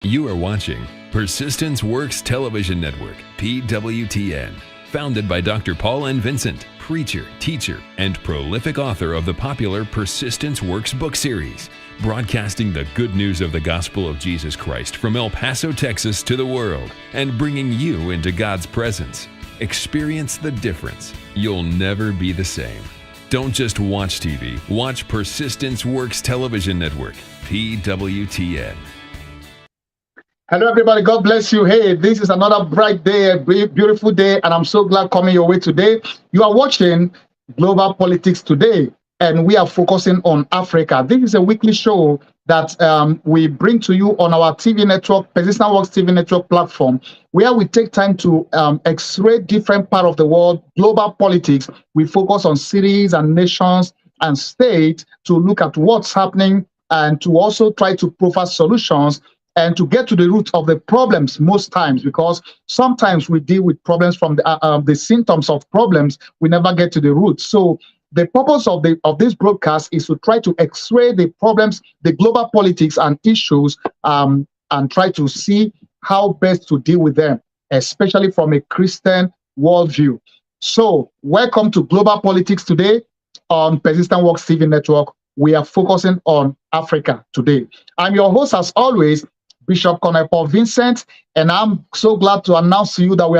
You are watching Persistence Works Television Network, PWTN, founded by Dr. Paul and Vincent, preacher, teacher, and prolific author of the popular Persistence Works book series, broadcasting the good news of the gospel of Jesus Christ from El Paso, Texas to the world, and bringing you into God's presence. Experience the difference. You'll never be the same. Don't just watch TV, watch Persistence Works Television Network, PWTN. Hello, everybody. God bless you. Hey, this is another bright day, a beautiful day, and I'm so glad coming your way today. You are watching Global Politics Today, and we are focusing on Africa. This is a weekly show that we bring to you on our TV network, Persistent Works TV network platform, where we take time to x-ray different parts of the world, global politics. We focus on cities and nations and states to look at what's happening and to also try to provide solutions and to get to the root of the problems most times, because sometimes we deal with problems from the symptoms of problems. We never get to the root. So the purpose of this broadcast is to try to x-ray the problems, the global politics and issues, and try to see how best to deal with them, especially from a Christian worldview. So welcome to Global Politics Today on Persistent Works TV Network. We are focusing on Africa today. I'm your host, as always, Bishop Colonel Paul Vincent, and I'm so glad to announce to you that we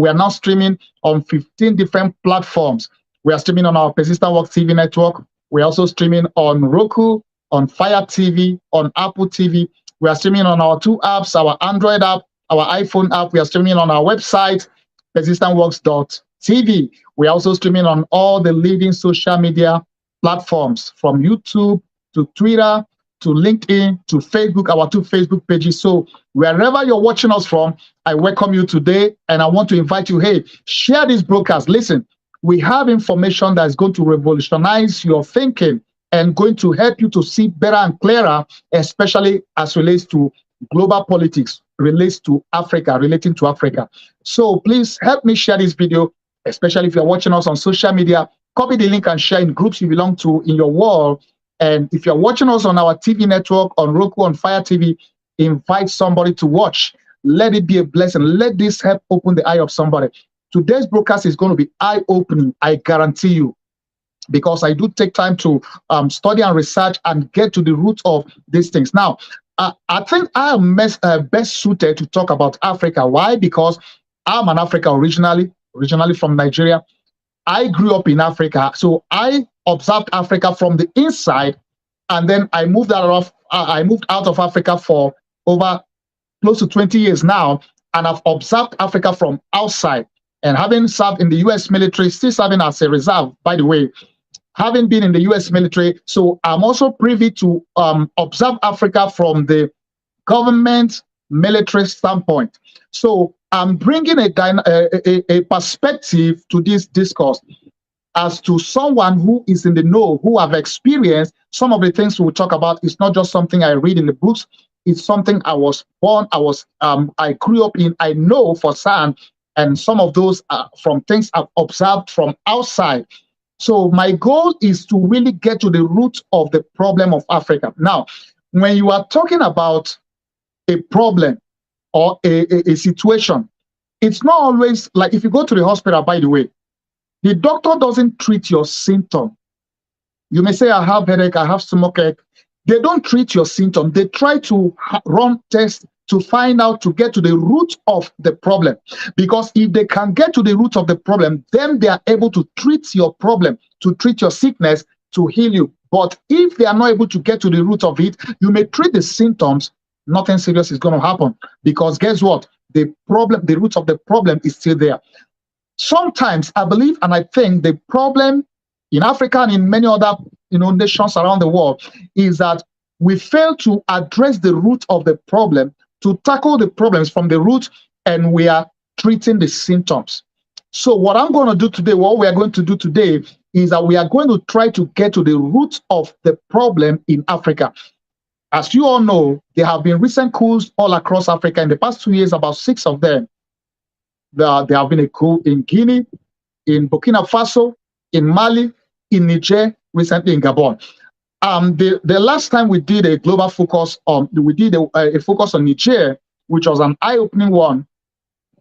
are now streaming on 15 different platforms. We are streaming on our Persistent Works TV network. We're also streaming on Roku, on Fire TV, on Apple TV. We are streaming on our two apps, our Android app, our iPhone app. We are streaming on our website, persistentworks.tv. We are also streaming on all the leading social media platforms, from YouTube to Twitter, to LinkedIn, to Facebook, our two Facebook pages. So wherever you're watching us from, I welcome you today, and I want to invite you, hey, share this broadcast. Listen, we have information that is going to revolutionize your thinking and going to help you to see better and clearer, especially as relates to global politics, relating to Africa. So please help me share this video, especially if you're watching us on social media. Copy the link and share in groups you belong to in your world. And if you're watching us on our TV network, on Roku, on Fire TV, invite somebody to watch. Let it be a blessing. Let this help open the eye of somebody. Today's broadcast is going to be eye-opening, I guarantee you, because I do take time to study and research and get to the root of these things. Now, I think I am best suited to talk about Africa. Why? Because I'm an African originally from Nigeria. I grew up in Africa, so I observed Africa from the inside, and then I moved out of Africa for over close to 20 years now, and I've observed Africa from outside. And having served in the U.S. military, still serving as a reserve, by the way, having been in the U.S. military, so I'm also privy to observe Africa from the government military standpoint. So I'm bringing a perspective to this discourse as to someone who is in the know, who have experienced some of the things we'll talk about. It's not just something I read in the books. It's something I was born, I grew up in, I know for certain, and some of those are from things I've observed from outside. So my goal is to really get to the root of the problem of Africa. Now, when you are talking about a problem or a situation, it's not always like, if you go to the hospital, by the way, the doctor doesn't treat your symptom. You may say, I have headache, I have stomachache. They don't treat your symptom. They try to run tests to find out, to get to the root of the problem. Because if they can get to the root of the problem, then they are able to treat your problem, to treat your sickness, to heal you. But if they are not able to get to the root of it, you may treat the symptoms, nothing serious is going to happen. Because guess what? The root of the problem is still there. Sometimes I believe and I think the problem in Africa and in many other nations around the world is that we fail to address the root of the problem, to tackle the problems from the root, and we are treating the symptoms. So what we are going to do today is that we are going to try to get to the root of the problem in Africa. As you all know, there have been recent coups all across Africa in the past 2 years, about 6 of them. There have been a coup in Guinea, in Burkina Faso, in Mali, in Niger, recently in Gabon. The last time we did a global focus on, we did a focus on Niger, which was an eye-opening one.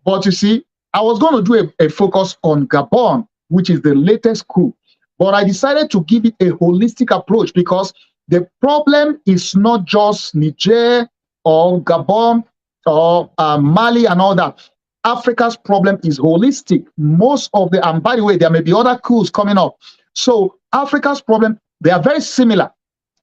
But you see, I was going to do a focus on Gabon, which is the latest coup. But I decided to give it a holistic approach because the problem is not just Niger or Gabon or Mali and all that. Africa's problem is holistic. Most of the, and by the way, there may be other coups coming up. So Africa's problem, they are very similar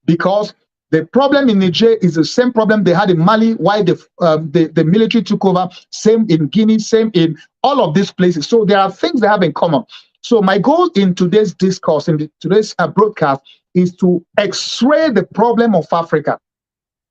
because the problem in Niger is the same problem they had in Mali, while the military took over, same in Guinea, same in all of these places. So there are things they have in common. So my goal in today's discourse, in today's broadcast, is to x-ray the problem of Africa.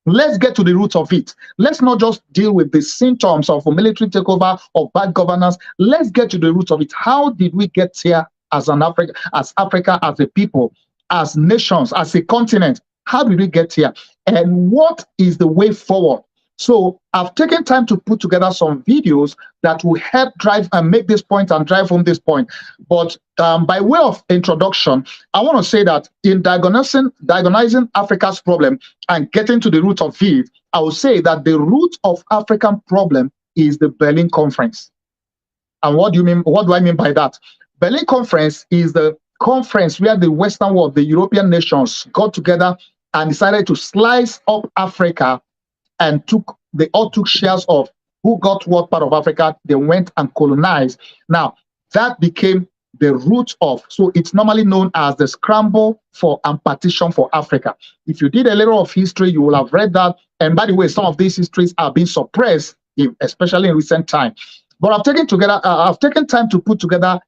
Let's get to the root of it. Let's not just deal with the symptoms of a military takeover or bad governance. Let's get to the root of it. How did we get here as Africa, as a people, as nations, as a continent? How did we get here? And what is the way forward? So I've taken time to put together some videos that will help drive and make this point and drive home this point. But by way of introduction, I want to say that in diagnosing Africa's problem and getting to the root of it, I will say that the root of African problem is the Berlin Conference. And what do you mean? What do I mean by that? Berlin Conference is the conference where the Western world, the European nations, got together and decided to slice up Africa, and they all took shares of who got what part of Africa. They went and colonized. Now, that became the root of, so it's normally known as the scramble for and partition for Africa. If you did a little of history, you will have read that. And by the way, some of these histories are being suppressed, especially in recent time. But I've taken time to put together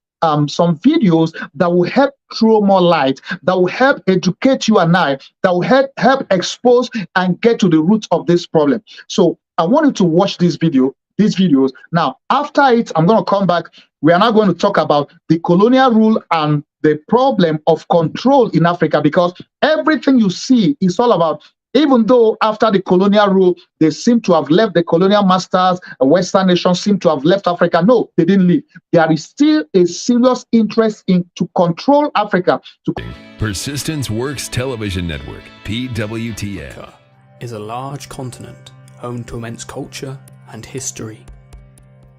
some videos that will help throw more light, that will help educate you and I, that will help expose and get to the root of this problem. So I want you to watch these videos. Now, after it, I'm going to come back. We are now going to talk about the colonial rule and the problem of control in Africa, because everything you see is all about, even though after the colonial rule, they seem to have left, the colonial masters, Western nations seem to have left Africa. No, they didn't leave. There is still a serious interest in to control Africa. Persistence Works Television Network, PWTN. Africa is a large continent home to immense culture and history.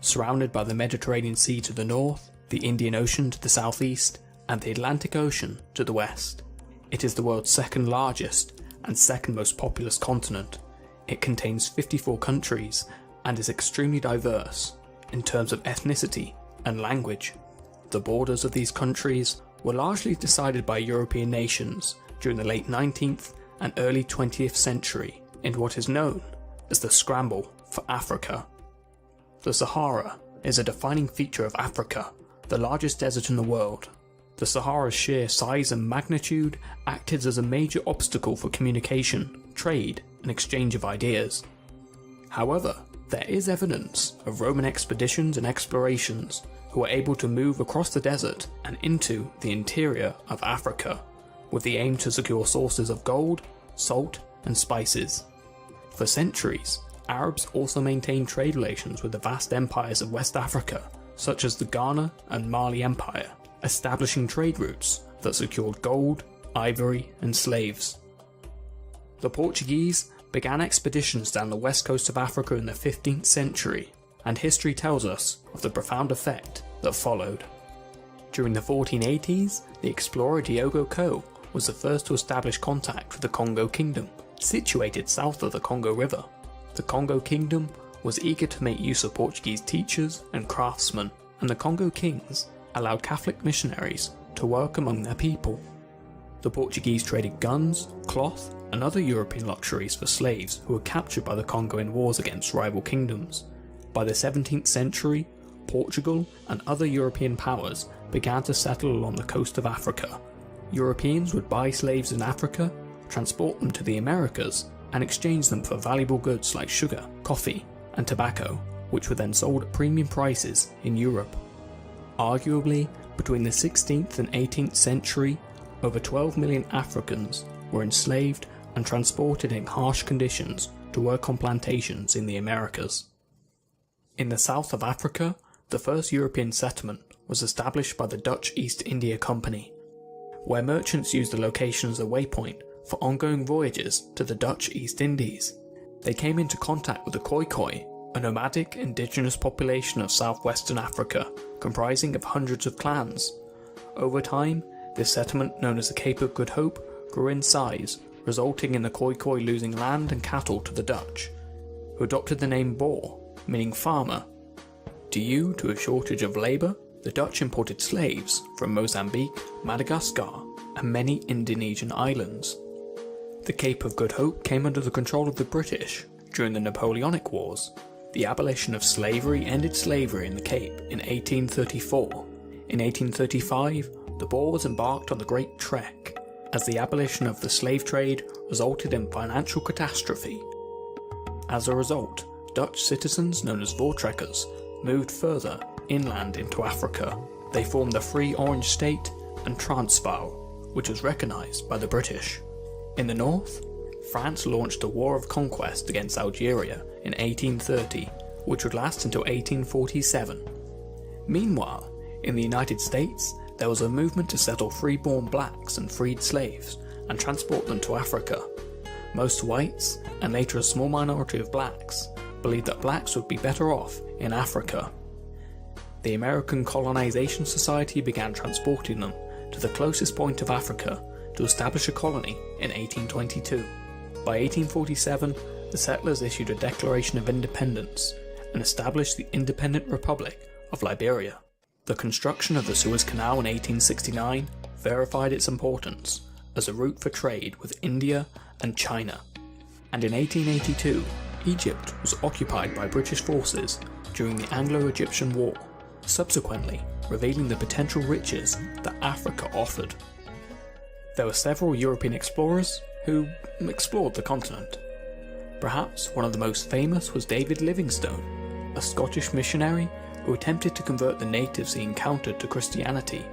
Surrounded by the Mediterranean Sea to the north, the Indian Ocean to the southeast, and the Atlantic Ocean to the west. It is the world's second largest and second most populous continent. It contains 54 countries and is extremely diverse in terms of ethnicity and language. The borders of these countries were largely decided by European nations during the late 19th and early 20th century in what is known as the scramble for Africa. The Sahara is a defining feature of Africa, the largest desert in the world. The Sahara's sheer size and magnitude acted as a major obstacle for communication, trade, and exchange of ideas. However, there is evidence of Roman expeditions and explorations who were able to move across the desert and into the interior of Africa, with the aim to secure sources of gold, salt, and spices. For centuries, Arabs also maintained trade relations with the vast empires of West Africa, such as the Ghana and Mali Empire, establishing trade routes that secured gold, ivory, and slaves. The Portuguese began expeditions down the west coast of Africa in the 15th century, and history tells us of the profound effect that followed. During the 1480s, the explorer Diogo Coe was the first to establish contact with the Congo Kingdom, situated south of the Congo River. The Congo Kingdom was eager to make use of Portuguese teachers and craftsmen, and the Congo kings allowed Catholic missionaries to work among their people. The Portuguese traded guns, cloth, and other European luxuries for slaves who were captured by the Congo in wars against rival kingdoms. By the 17th century, Portugal and other European powers began to settle along the coast of Africa. Europeans would buy slaves in Africa, transport them to the Americas, and exchange them for valuable goods like sugar, coffee, and tobacco, which were then sold at premium prices in Europe. Arguably, between the 16th and 18th century, over 12 million Africans were enslaved and transported in harsh conditions to work on plantations in the Americas. In the south of Africa, the first European settlement was established by the Dutch East India Company, where merchants used the location as a waypoint for ongoing voyages to the Dutch East Indies. They came into contact with the Khoikhoi, a nomadic indigenous population of southwestern Africa comprising of hundreds of clans. Over time, this settlement, known as the Cape of Good Hope, grew in size, resulting in the Khoikhoi losing land and cattle to the Dutch, who adopted the name Boer, meaning farmer. Due to a shortage of labour, the Dutch imported slaves from Mozambique, Madagascar, and many Indonesian islands. The Cape of Good Hope came under the control of the British during the Napoleonic Wars. The abolition of slavery ended slavery in the Cape in 1834. In 1835, the Boers embarked on the Great Trek, as the abolition of the slave trade resulted in financial catastrophe. As a result, Dutch citizens known as Voortrekkers moved further inland into Africa. They formed the Free Orange State and Transvaal, which was recognised by the British. In the north, France launched a war of conquest against Algeria in 1830, which would last until 1847. Meanwhile, in the United States, there was a movement to settle freeborn blacks and freed slaves and transport them to Africa. Most whites, and later a small minority of blacks, believed that blacks would be better off in Africa. The American Colonization Society began transporting them to the closest point of Africa to establish a colony in 1822. By 1847, the settlers issued a Declaration of Independence and established the Independent Republic of Liberia. The construction of the Suez Canal in 1869 verified its importance as a route for trade with India and China. And in 1882, Egypt was occupied by British forces during the Anglo-Egyptian War, subsequently revealing the potential riches that Africa offered. There were several European explorers who explored the continent. Perhaps one of the most famous was David Livingstone, a Scottish missionary who attempted to convert the natives he encountered to Christianity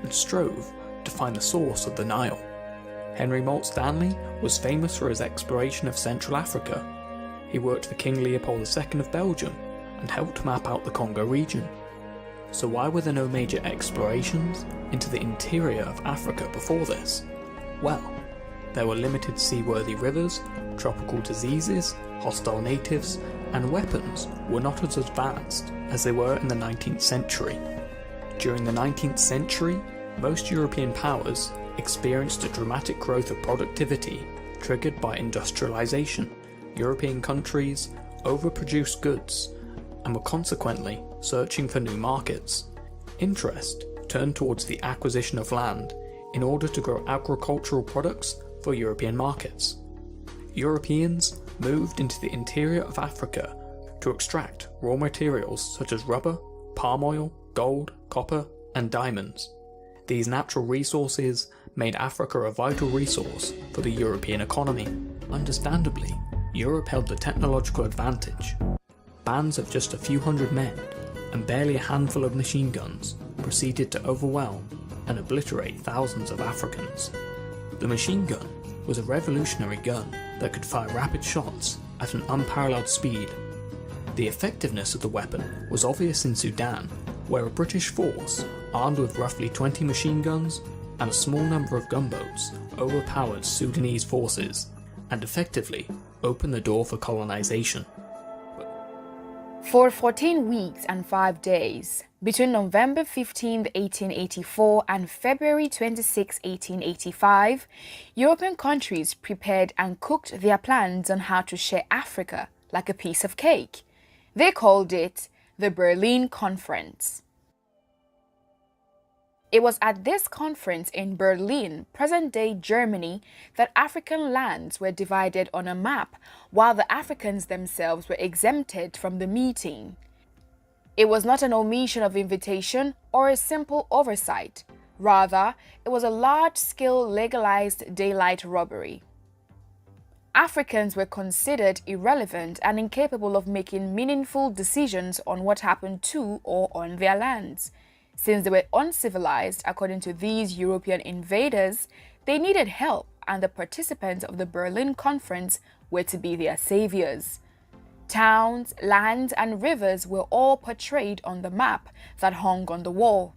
and strove to find the source of the Nile. Henry Moult Stanley was famous for his exploration of Central Africa. He worked for King Leopold II of Belgium and helped map out the Congo region. So why were there no major explorations into the interior of Africa before this? Well, there were limited seaworthy rivers, tropical diseases, hostile natives, and weapons were not as advanced as they were in the 19th century. During the 19th century, most European powers experienced a dramatic growth of productivity triggered by industrialization. European countries overproduced goods and were consequently searching for new markets. Interest turned towards the acquisition of land in order to grow agricultural products for European markets. Europeans moved into the interior of Africa to extract raw materials such as rubber, palm oil, gold, copper, and diamonds. These natural resources made Africa a vital resource for the European economy. Understandably, Europe held the technological advantage. Bands of just a few hundred men and barely a handful of machine guns proceeded to overwhelm and obliterate thousands of Africans. The machine gun was a revolutionary gun that could fire rapid shots at an unparalleled speed. The effectiveness of the weapon was obvious in Sudan, where a British force, armed with roughly 20 machine guns and a small number of gunboats, overpowered Sudanese forces and effectively opened the door for colonization. For 14 weeks and 5 days, between November 15, 1884 and February 26, 1885, European countries prepared and cooked their plans on how to share Africa like a piece of cake. They called it the Berlin Conference. It was at this conference in Berlin, present-day Germany, that African lands were divided on a map, while the Africans themselves were exempted from the meeting. It was not an omission of invitation or a simple oversight. Rather, it was a large-scale legalized daylight robbery. Africans were considered irrelevant and incapable of making meaningful decisions on what happened to or on their lands. Since they were uncivilized, according to these European invaders, they needed help, and the participants of the Berlin Conference were to be their saviors. Towns, lands, and rivers were all portrayed on the map that hung on the wall.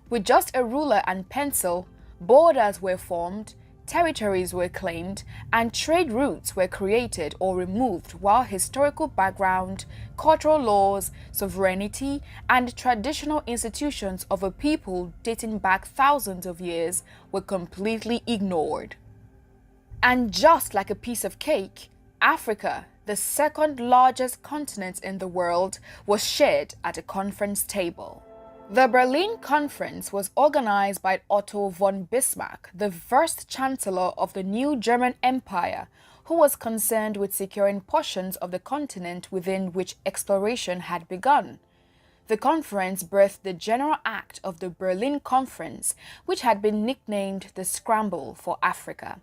With just a ruler and pencil, borders were formed, territories were claimed and trade routes were created or removed, while historical background, cultural laws, sovereignty, and traditional institutions of a people dating back thousands of years were completely ignored. And just like a piece of cake, Africa, the second largest continent in the world, was shared at a conference table. The Berlin Conference was organized by Otto von Bismarck, the first chancellor of the new German Empire, who was concerned with securing portions of the continent within which exploration had begun. The conference birthed the General Act of the Berlin Conference, which had been nicknamed the Scramble for Africa.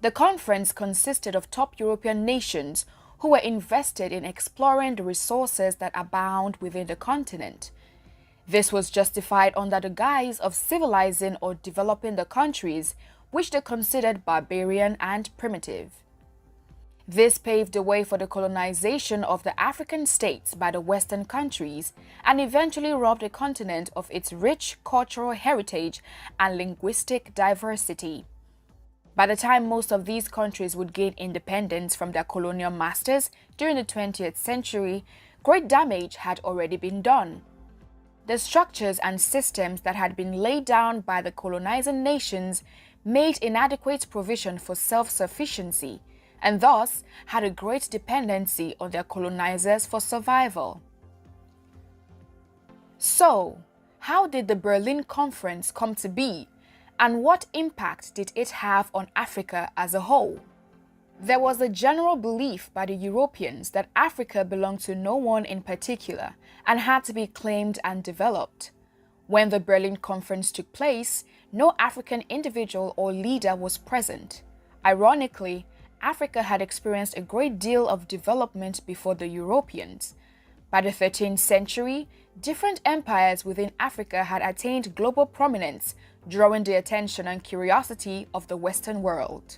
The conference consisted of top European nations who were invested in exploring the resources that abound within the continent. This was justified under the guise of civilizing or developing the countries, which they considered barbarian and primitive. This paved the way for the colonization of the African states by the Western countries and eventually robbed the continent of its rich cultural heritage and linguistic diversity. By the time most of these countries would gain independence from their colonial masters during the 20th century, great damage had already been done. The structures and systems that had been laid down by the colonizing nations made inadequate provision for self-sufficiency and thus had a great dependency on their colonizers for survival. So, how did the Berlin Conference come to be, and what impact did it have on Africa as a whole? There was a general belief by the Europeans that Africa belonged to no one in particular and had to be claimed and developed. When the Berlin Conference took place, no African individual or leader was present. Ironically, Africa had experienced a great deal of development before the Europeans. By the 13th century, different empires within Africa had attained global prominence, drawing the attention and curiosity of the Western world.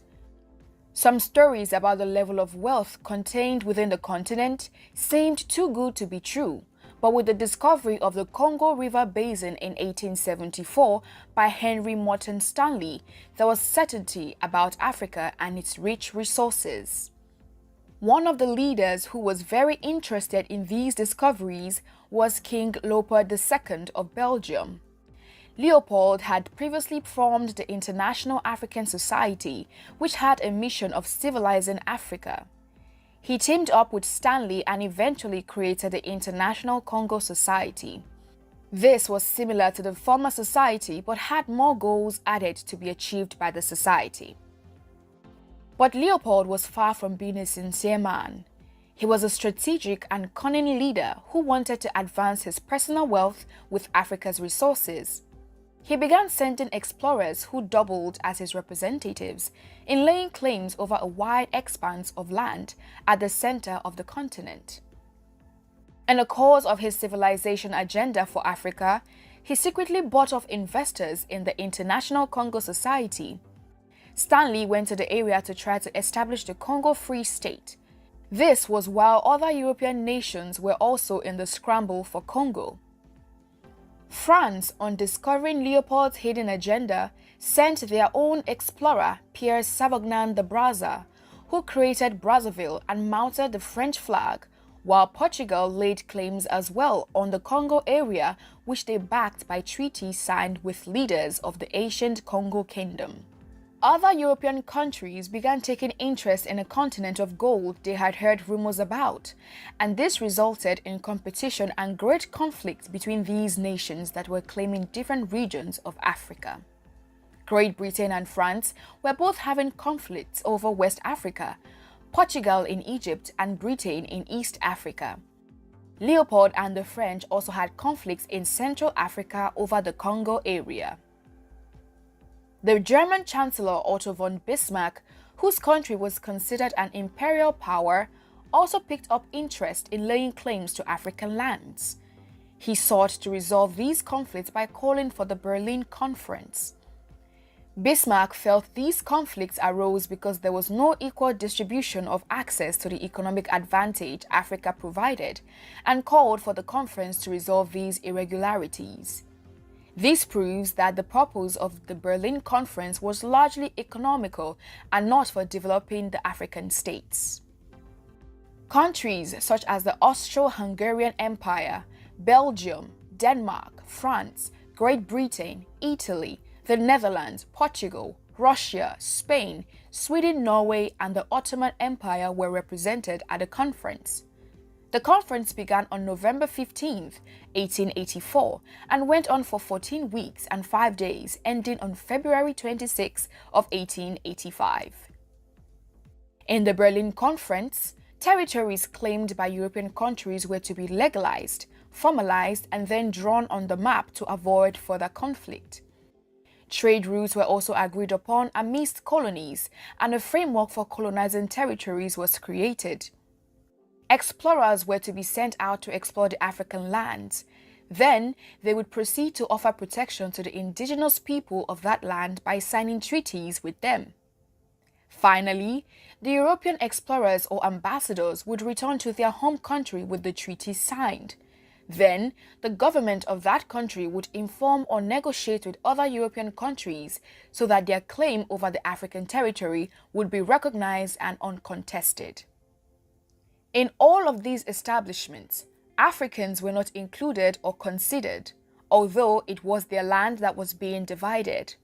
Some stories about the level of wealth contained within the continent seemed too good to be true, but with the discovery of the Congo River Basin in 1874 by Henry Morton Stanley, there was certainty about Africa and its rich resources. One of the leaders who was very interested in these discoveries was King Leopold II of Belgium. Leopold had previously formed the International African Society, which had a mission of civilizing Africa. He teamed up with Stanley and eventually created the International Congo Society. This was similar to the former society but had more goals added to be achieved by the society. But Leopold was far from being a sincere man. He was a strategic and cunning leader who wanted to advance his personal wealth with Africa's resources. He began sending explorers who doubled as his representatives in laying claims over a wide expanse of land at the center of the continent. In the course of his civilization agenda for Africa, he secretly bought off investors in the International Congo Society. Stanley went to the area to try to establish the Congo Free State. This was while other European nations were also in the scramble for Congo. France, on discovering Leopold's hidden agenda, sent their own explorer, Pierre Savognin de Brazza, who created Brazzaville and mounted the French flag, while Portugal laid claims as well on the Congo area, which they backed by treaties signed with leaders of the ancient Congo Kingdom. Other European countries began taking interest in a continent of gold they had heard rumors about, and this resulted in competition and great conflict between these nations that were claiming different regions of Africa. Great Britain and France were both having conflicts over West Africa, Portugal in Egypt and Britain in East Africa. Leopold and the French also had conflicts in Central Africa over the Congo area. The German Chancellor Otto von Bismarck, whose country was considered an imperial power, also picked up interest in laying claims to African lands. He sought to resolve these conflicts by calling for the Berlin Conference. Bismarck felt these conflicts arose because there was no equal distribution of access to the economic advantage Africa provided, and called for the conference to resolve these irregularities. This proves that the purpose of the Berlin Conference was largely economical and not for developing the African states. Countries such as the Austro-Hungarian Empire, Belgium, Denmark, France, Great Britain, Italy, the Netherlands, Portugal, Russia, Spain, Sweden, Norway, and the Ottoman Empire were represented at the conference. The conference began on November 15, 1884, and went on for 14 weeks and 5 days, ending on February 26 of 1885. In the Berlin Conference, territories claimed by European countries were to be legalized, formalized, and then drawn on the map to avoid further conflict. Trade routes were also agreed upon amidst colonies, and a framework for colonizing territories was created. Explorers were to be sent out to explore the African lands. Then, they would proceed to offer protection to the indigenous people of that land by signing treaties with them. Finally, the European explorers or ambassadors would return to their home country with the treaty signed. Then, the government of that country would inform or negotiate with other European countries so that their claim over the African territory would be recognized and uncontested. In all of these establishments, Africans were not included or considered, although it was their land that was being divided.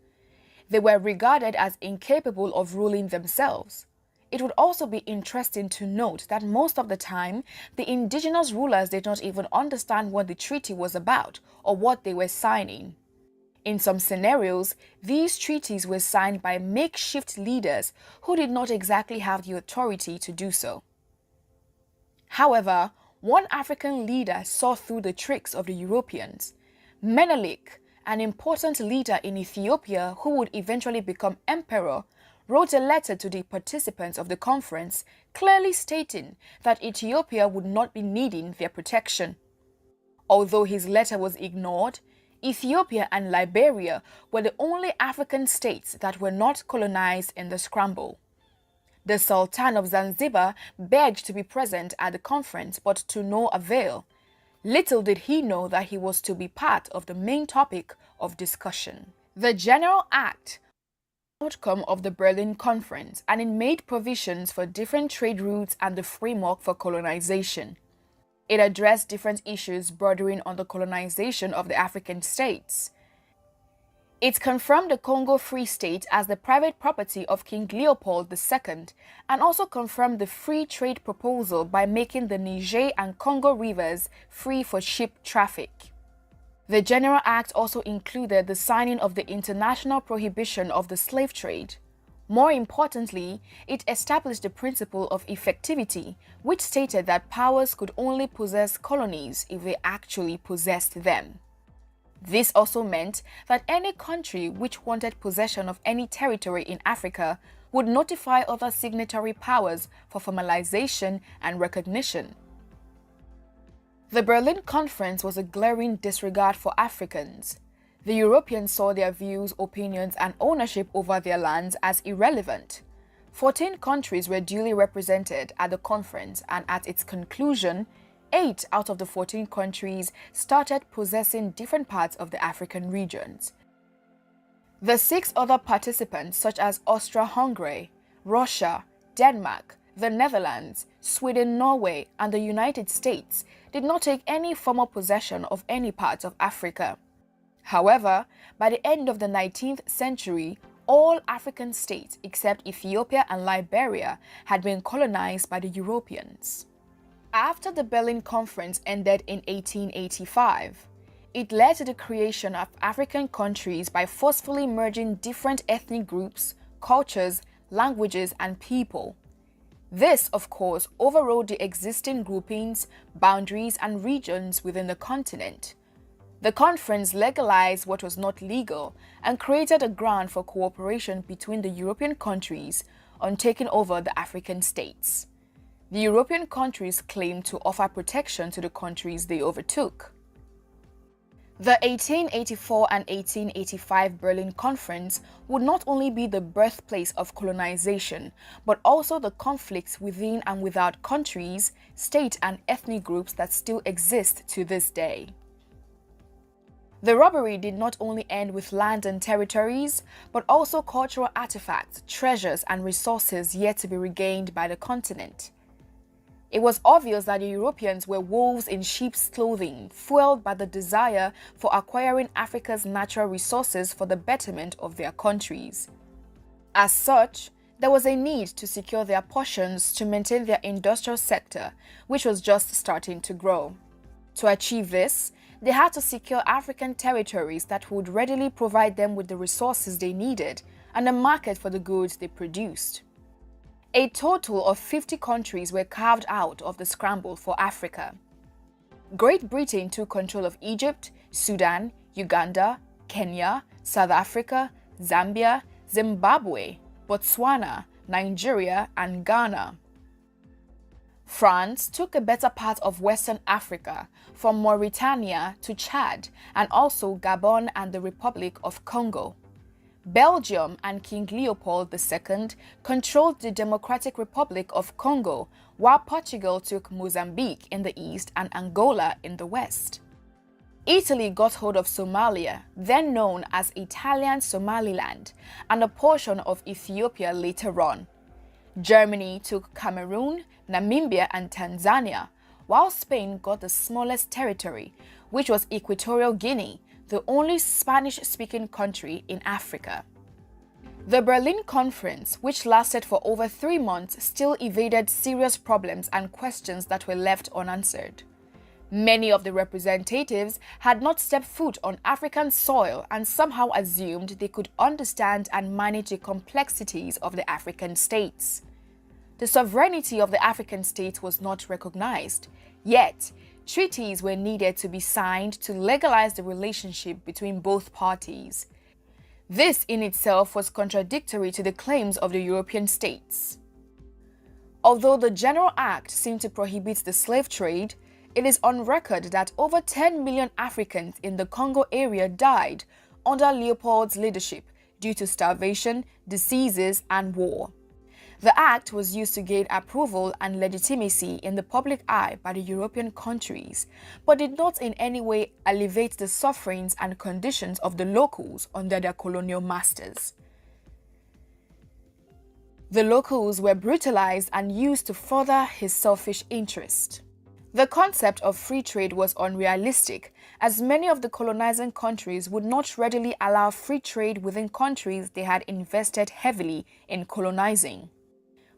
They were regarded as incapable of ruling themselves. It would also be interesting to note that most of the time, the indigenous rulers did not even understand what the treaty was about or what they were signing. In some scenarios, these treaties were signed by makeshift leaders who did not exactly have the authority to do so. However, one African leader saw through the tricks of the Europeans. Menelik, an important leader in Ethiopia who would eventually become emperor, wrote a letter to the participants of the conference clearly stating that Ethiopia would not be needing their protection. Although his letter was ignored, Ethiopia and Liberia were the only African states that were not colonized in the scramble. The Sultan of Zanzibar begged to be present at the conference, but to no avail. Little did he know that he was to be part of the main topic of discussion. The General Act outcome of the Berlin Conference, and it made provisions for different trade routes and the framework for colonization. It addressed different issues bordering on the colonization of the African states. It confirmed the Congo Free State as the private property of King Leopold II and also confirmed the free trade proposal by making the Niger and Congo rivers free for ship traffic. The General Act also included the signing of the International Prohibition of the Slave Trade. More importantly, it established the principle of effectivity, which stated that powers could only possess colonies if they actually possessed them. This also meant that any country which wanted possession of any territory in Africa would notify other signatory powers for formalization and recognition. The Berlin Conference was a glaring disregard for Africans. The Europeans saw their views, opinions, and ownership over their lands as irrelevant. 14 countries were duly represented at the conference, and at its conclusion, 8 out of the 14 countries started possessing different parts of the African regions. The 6 other participants, such as Austria-Hungary, Russia, Denmark, the Netherlands, Sweden, Norway, and the United States, did not take any formal possession of any part of Africa. However, by the end of the 19th century, all African states except Ethiopia and Liberia had been colonized by the Europeans. After the Berlin Conference ended in 1885, it led to the creation of African countries by forcefully merging different ethnic groups, cultures, languages, and people. This, of course, overrode the existing groupings, boundaries, and regions within the continent. The conference legalized what was not legal and created a ground for cooperation between the European countries on taking over the African states. The European countries claimed to offer protection to the countries they overtook. The 1884 and 1885 Berlin Conference would not only be the birthplace of colonization, but also the conflicts within and without countries, state, and ethnic groups that still exist to this day. The robbery did not only end with land and territories, but also cultural artifacts, treasures, and resources yet to be regained by the continent. It was obvious that the Europeans were wolves in sheep's clothing, fueled by the desire for acquiring Africa's natural resources for the betterment of their countries. As such, there was a need to secure their portions to maintain their industrial sector, which was just starting to grow. To achieve this, they had to secure African territories that would readily provide them with the resources they needed and a market for the goods they produced. A total of 50 countries were carved out of the scramble for Africa. Great Britain took control of Egypt, Sudan, Uganda, Kenya, South Africa, Zambia, Zimbabwe, Botswana, Nigeria, and Ghana. France took a better part of Western Africa, from Mauritania to Chad, and also Gabon and the Republic of Congo. Belgium and King Leopold II controlled the Democratic Republic of Congo, while Portugal took Mozambique in the east and Angola in the west. Italy got hold of Somalia, then known as Italian Somaliland, and a portion of Ethiopia later on. Germany took Cameroon, Namibia, and Tanzania, while Spain got the smallest territory, which was Equatorial Guinea, the only Spanish-speaking country in Africa. The Berlin Conference, which lasted for over 3 months, still evaded serious problems and questions that were left unanswered. Many of the representatives had not stepped foot on African soil and somehow assumed they could understand and manage the complexities of the African states. The sovereignty of the African states was not recognized, yet treaties were needed to be signed to legalize the relationship between both parties. This in itself was contradictory to the claims of the European states. Although the General Act seemed to prohibit the slave trade, it is on record that over 10 million Africans in the Congo area died under Leopold's leadership due to starvation, diseases, and war. The act was used to gain approval and legitimacy in the public eye by the European countries, but did not in any way alleviate the sufferings and conditions of the locals under their colonial masters. The locals were brutalized and used to further his selfish interest. The concept of free trade was unrealistic, as many of the colonizing countries would not readily allow free trade within countries they had invested heavily in colonizing.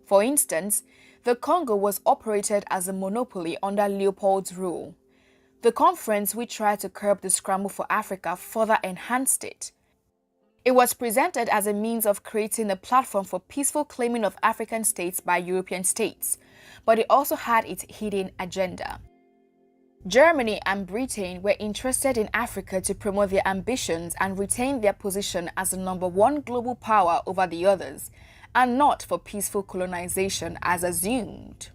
For instance, the Congo was operated as a monopoly under Leopold's rule. The conference, which tried to curb the scramble for Africa, further enhanced it. It was presented as a means of creating a platform for peaceful claiming of African states by European states, but it also had its hidden agenda. Germany and Britain were interested in Africa to promote their ambitions and retain their position as the #1 global power over the others, and not for peaceful colonization as assumed.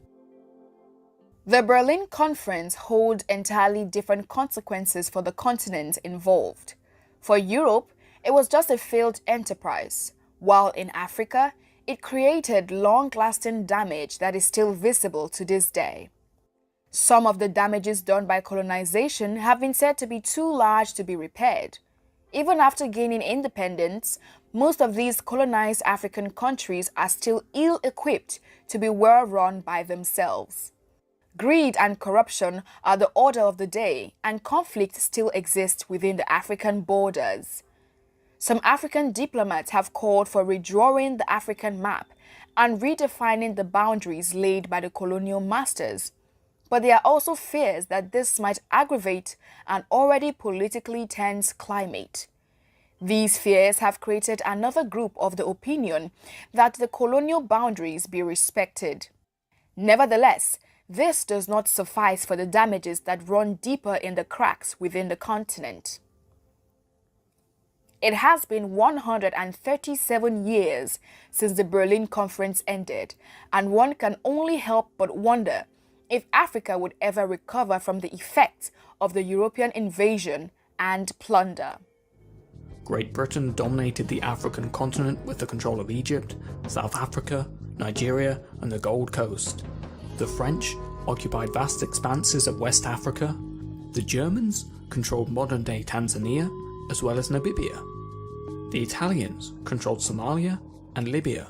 The Berlin Conference held entirely different consequences for the continent involved. For Europe, it was just a failed enterprise, while in Africa, it created long-lasting damage that is still visible to this day. Some of the damages done by colonization have been said to be too large to be repaired. Even after gaining independence, most of these colonized African countries are still ill-equipped to be well run by themselves. Greed and corruption are the order of the day, and conflict still exists within the African borders. Some African diplomats have called for redrawing the African map and redefining the boundaries laid by the colonial masters. But there are also fears that this might aggravate an already politically tense climate. These fears have created another group of the opinion that the colonial boundaries be respected. Nevertheless, this does not suffice for the damages that run deeper in the cracks within the continent. It has been 137 years since the Berlin Conference ended, and one can only help but wonder if Africa would ever recover from the effects of the European invasion and plunder. Great Britain dominated the African continent with the control of Egypt, South Africa, Nigeria, and the Gold Coast. The French occupied vast expanses of West Africa. The Germans controlled modern-day Tanzania as well as Namibia. The Italians controlled Somalia and Libya,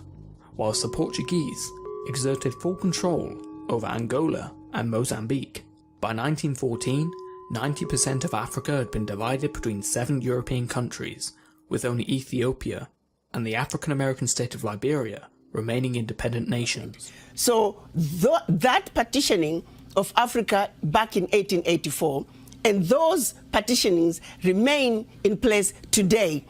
whilst the Portuguese exerted full control over Angola and Mozambique. By 1914, 90% of Africa had been divided between 7 European countries, with only Ethiopia and the African-American state of Liberia remaining independent nations. So that partitioning of Africa back in 1884 and those partitionings remain in place today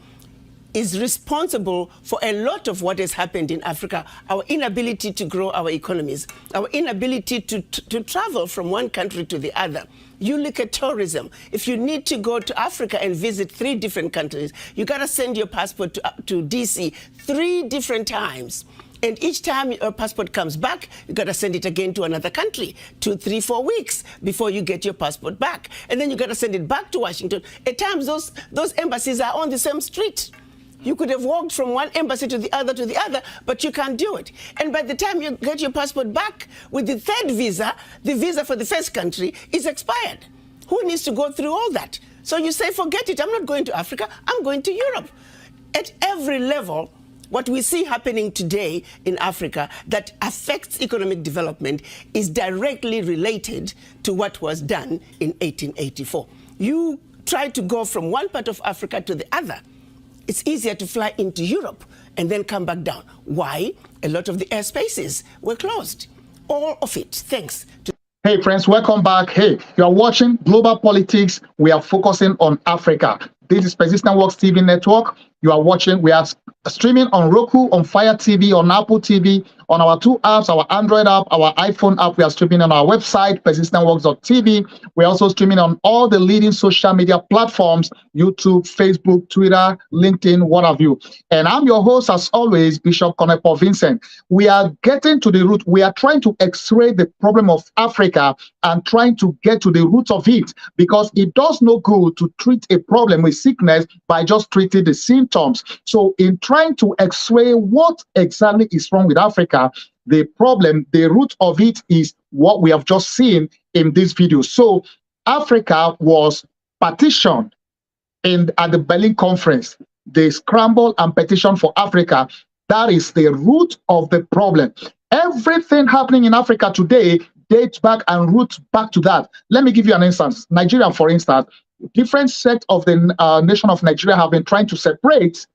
is responsible for a lot of what has happened in Africa. Our inability to grow our economies, our inability to travel from one country to the other. You look at tourism. If you need to go to Africa and visit 3 different countries, you got to send your passport to DC 3 different times. And each time your passport comes back, you got to send it again to another country, 2, 3, 4 weeks before you get your passport back. And then you got to send it back to Washington. At times, those embassies are on the same street. You could have walked from one embassy to the other, but you can't do it. And by the time you get your passport back with the 3rd visa, the visa for the first country is expired. Who needs to go through all that? So you say, forget it, I'm not going to Africa, I'm going to Europe. At every level, what we see happening today in Africa that affects economic development is directly related to what was done in 1884. You try to go from one part of Africa to the other. It's easier to fly into Europe and then come back down. Why? A lot of the airspaces were closed. All of it, thanks to... Hey friends, welcome back. Hey, you are watching Global Politics. We are focusing on Africa. This is Persistent Works TV Network. You are watching, we are streaming on Roku, on Fire TV, on Apple TV, on our 2 apps, our Android app, our iPhone app. We are streaming on our website, persistentworks.tv. We're also streaming on all the leading social media platforms, YouTube, Facebook, Twitter, LinkedIn, what have you. And I'm your host, as always, Bishop Konepo Vincent. We are getting to the root. We are trying to x-ray the problem of Africa and trying to get to the root of it, because it does no good to treat a problem with sickness by just treating the symptoms. So in trying to x-ray what exactly is wrong with Africa, the problem, the root of it is what we have just seen in this video. So Africa was partitioned at the Berlin Conference. They scrambled and petitioned for Africa. That is the root of the problem. Everything happening in Africa today dates back and roots back to that. Let me give you an instance. Nigeria, for instance, different sects of the nation of Nigeria have been trying to separate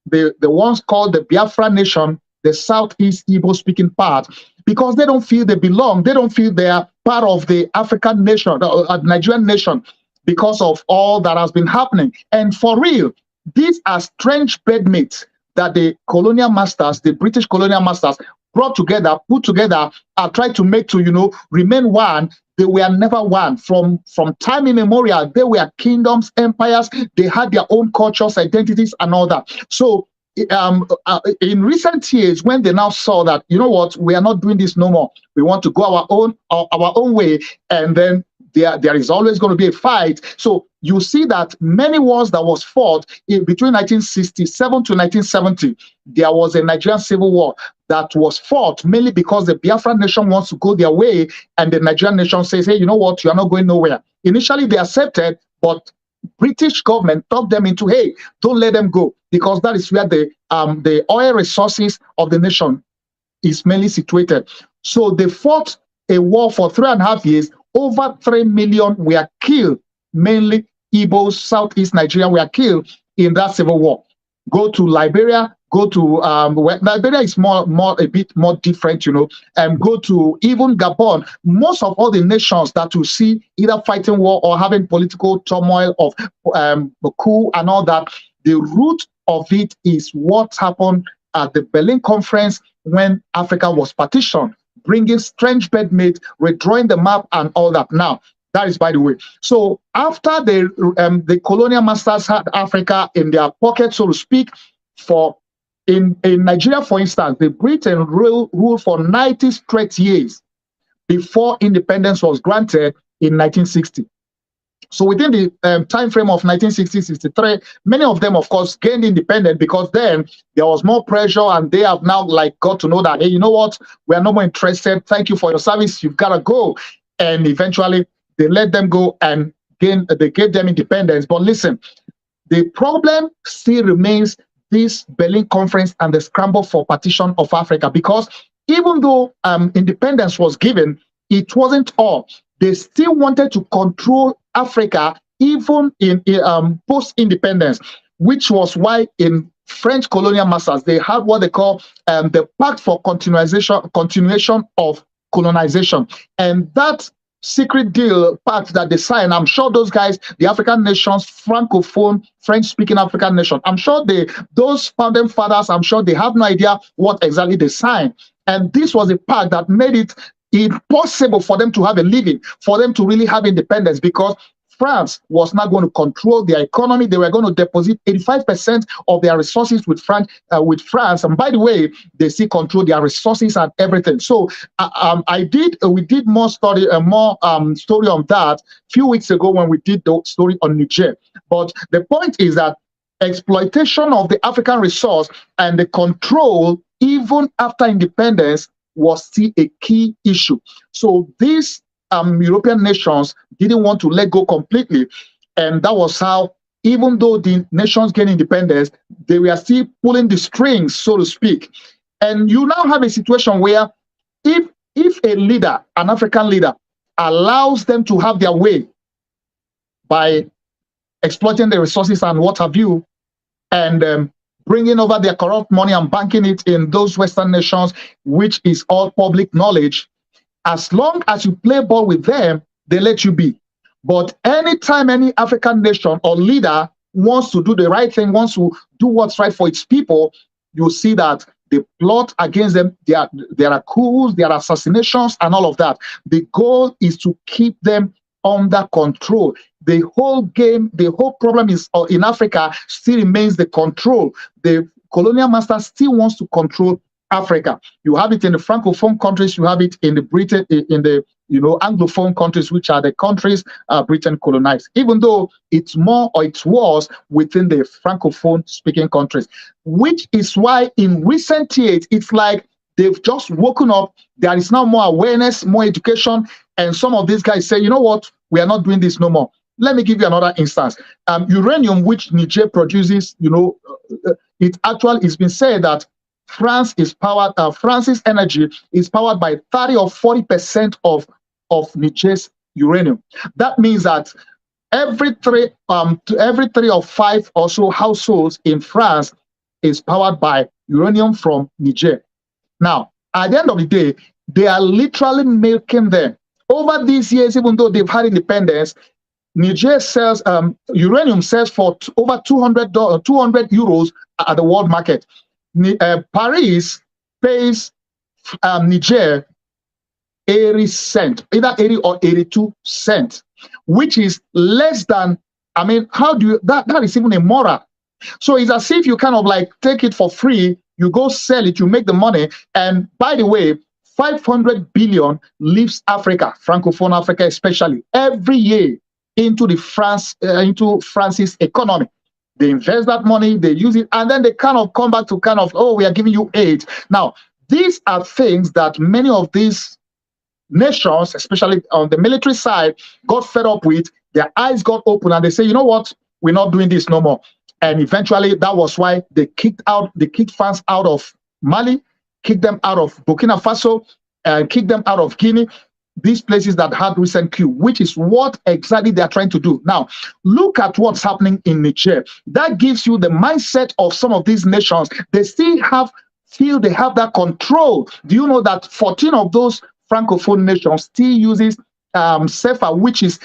the ones called the Biafra nation, the Southeast Igbo-speaking part, because they don't feel they belong. They don't feel they are part of the African nation, the Nigerian nation, because of all that has been happening. And for real, these are strange bedmates that the colonial masters, the British colonial masters, brought together, put together, and tried to make to, remain one. They were never one. From time immemorial, they were kingdoms, empires. They had their own cultures, identities, and all that. So in recent years, when they now saw that, you know what, we are not doing this no more. We want to go our own way, and then there is always going to be a fight. So you see that many wars that was fought between 1967 to 1970, there was a Nigerian civil war that was fought mainly because the Biafra nation wants to go their way, and the Nigerian nation says, hey, you know what, you are not going nowhere. Initially, they accepted, but British government talked them into, hey, don't let them go, because that is where the oil resources of the nation is mainly situated. So they fought a war for 3.5 years. Over 3 million were killed, mainly Igbos, Southeast Nigeria were killed in that civil war. Go to Liberia, go to Liberia is a bit more different, and go to even Gabon. Most of all the nations that you see either fighting war or having political turmoil of coup and all that, the root of it is what happened at the Berlin Conference when Africa was partitioned, bringing strange bedmates, redrawing the map and all that. Now, that is by the way. So after the colonial masters had Africa in their pocket, so to speak, in Nigeria, for instance, the Britain ruled for 90 straight years before independence was granted in 1960. So within the time frame of 1960-63, many of them, of course, gained independence, because then there was more pressure, and they have now got to know that, hey, you know what, we are no more interested. Thank you for your service. You've got to go. And eventually they let them go, and they gave them independence. But listen, the problem still remains this Berlin Conference and the scramble for partition of Africa, because even though independence was given, it wasn't all. They still wanted to control Africa even in post-independence, which was why in French colonial masters, they had what they call the Pact for Continuation of Colonization. And that secret deal pact that they signed, I'm sure those guys, the African nations, Francophone, French-speaking African nation, I'm sure those founding fathers, I'm sure they have no idea what exactly they signed. And this was a pact that made it impossible for them to have a living, for them to really have independence, because France was not going to control their economy. They were going to deposit 85% of their resources with France. And by the way, they still control their resources and everything. So we did more story on that a few weeks ago when we did the story on Niger. But the point is that exploitation of the African resource and the control, even after independence, was still a key issue. So these European nations didn't want to let go completely. And that was how, even though the nations gained independence, they were still pulling the strings, so to speak. And you now have a situation where if a leader, an African leader, allows them to have their way by exploiting the resources and what have you, and bringing over their corrupt money and banking it in those Western nations, which is all public knowledge, as long as you play ball with them, they let you be. But anytime any African nation or leader wants to do the right thing, wants to do what's right for its people, you see that they plot against them. There are coups, there are assassinations, and all of that. The goal is to keep them under control. The whole game, the whole problem is in Africa still remains the control. The colonial master still wants to control Africa. You have it in the Francophone countries, you have it in the Britain, in the Anglophone countries, which are the countries Britain colonized, even though it's more or it's worse within the Francophone speaking countries, which is why in recent years, it's like they've just woken up. There is now more awareness, more education, and some of these guys say, you know what, we are not doing this no more. Let me give you another instance. Uranium, which Niger produces, it's been said that France's energy is powered by 30 or 40% of Niger's uranium. That means that every three or five or so households in France is powered by uranium from Niger. Now, at the end of the day, they are literally milking them. Over these years, even though they've had independence, Niger sells uranium sells for over 200 euros at the world market. Paris pays Niger 80 cents, either 80 or 82 cents, which is less than, how do you, that is even immoral. So it's as if you kind of like take it for free, you go sell it, you make the money. And by the way, 500 billion leaves Africa, Francophone Africa especially, every year into France's economy. They invest that money, they use it, and then they kind of come back to we are giving you aid. Now, these are things that many of these nations, especially on the military side, got fed up with. Their eyes got open and they say, you know what, we're not doing this no more. And eventually that was why they kicked France out of Mali, kicked them out of Burkina Faso, and kicked them out of Guinea. These places that had recent coup, which is what exactly they are trying to do. Now, look at what's happening in Niger. That gives you the mindset of some of these nations. They still feel they have that control. Do you know that 14 of those Francophone nations still uses CFA, which is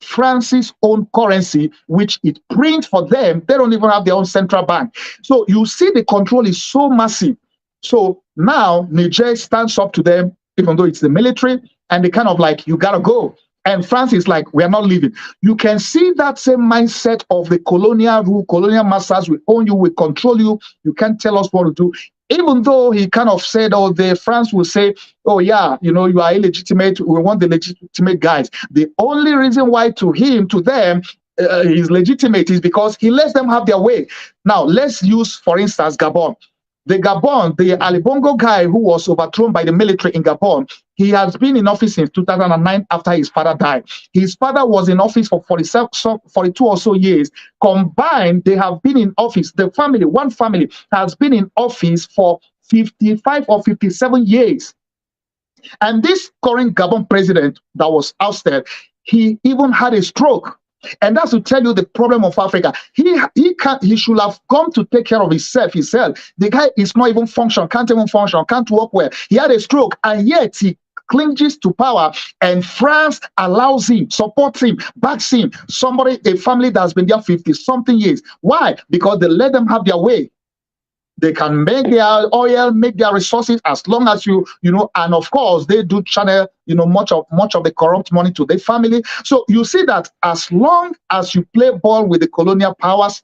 France's own currency, which it prints for them. They don't even have their own central bank. So you see the control is so massive. So now Niger stands up to them, even though it's the military, and they kind of like, you gotta go. And France is like, we are not leaving. You can see that same mindset of the colonial rule, colonial masters, we own you, we control you, you can't tell us what to do. Even though he kind of said, France will say, oh yeah, you are illegitimate, we want the legitimate guys. The only reason why to them, he's legitimate is because he lets them have their way. Now, let's use, for instance, Gabon. The Gabon, the Ali Bongo guy who was overthrown by the military in Gabon, he has been in office since 2009 after his father died. His father was in office for 42 or so years. Combined, they have been in office. The family, one family, has been in office for 55 or 57 years. And this current Gabon president that was ousted, he even had a stroke. And that's to tell you the problem of Africa. He should have come to take care of himself. The guy is not even can't even function, can't work well. He had a stroke, and yet he clinges to power, and France allows him, supports him, backs him. A family that's been there 50-something years. Why? Because they let them have their way. They can make their oil, make their resources, as long as you know, and of course they do channel, much of the corrupt money to their family. So you see that as long as you play ball with the colonial powers,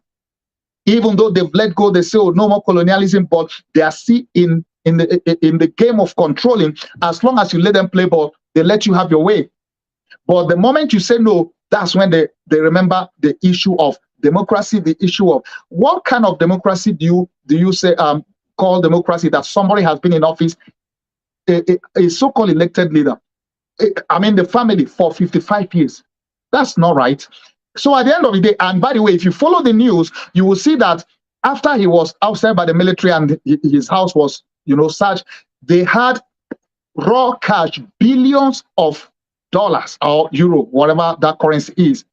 even though they've let go, they say, oh, no more colonialism, but they are still in the game of controlling. As long as you let them play ball, they let you have your way. But the moment you say no, that's when they remember the issue of democracy, the issue of what kind of democracy do you say call democracy, that somebody has been in office, a so-called elected leader, the family for 55 years. That's not right. So at the end of the day, and by the way, if you follow the news, you will see that after he was ousted by the military and his house was searched, they had raw cash, billions of dollars or euro, whatever that currency is,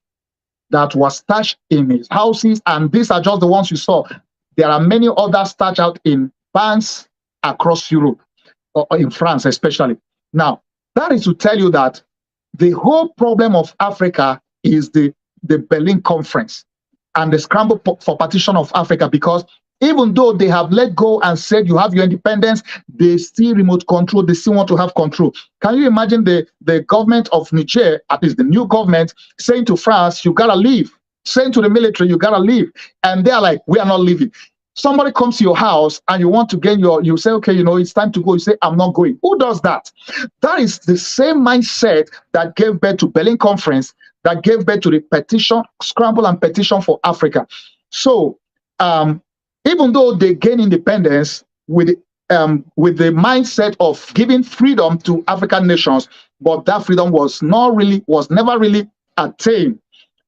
that was stashed in his houses. And these are just the ones you saw. There are many others stashed out in banks across Europe, or in France especially. Now, that is to tell you that the whole problem of Africa is the Berlin Conference and the scramble for partition of Africa, because even though they have let go and said you have your independence, they still remote control, they still want to have control. Can you imagine the government of Niger, at least the new government, saying to France, you gotta leave, saying to the military, you gotta leave, and they're like, we are not leaving. Somebody comes to your house and you want to gain you say, okay, it's time to go. You say, I'm not going. Who does that? That is the same mindset that gave birth to Berlin Conference, that gave birth to the petition, scramble and petition for Africa. So, even though they gain independence with the mindset of giving freedom to African nations, but that freedom was never really attained.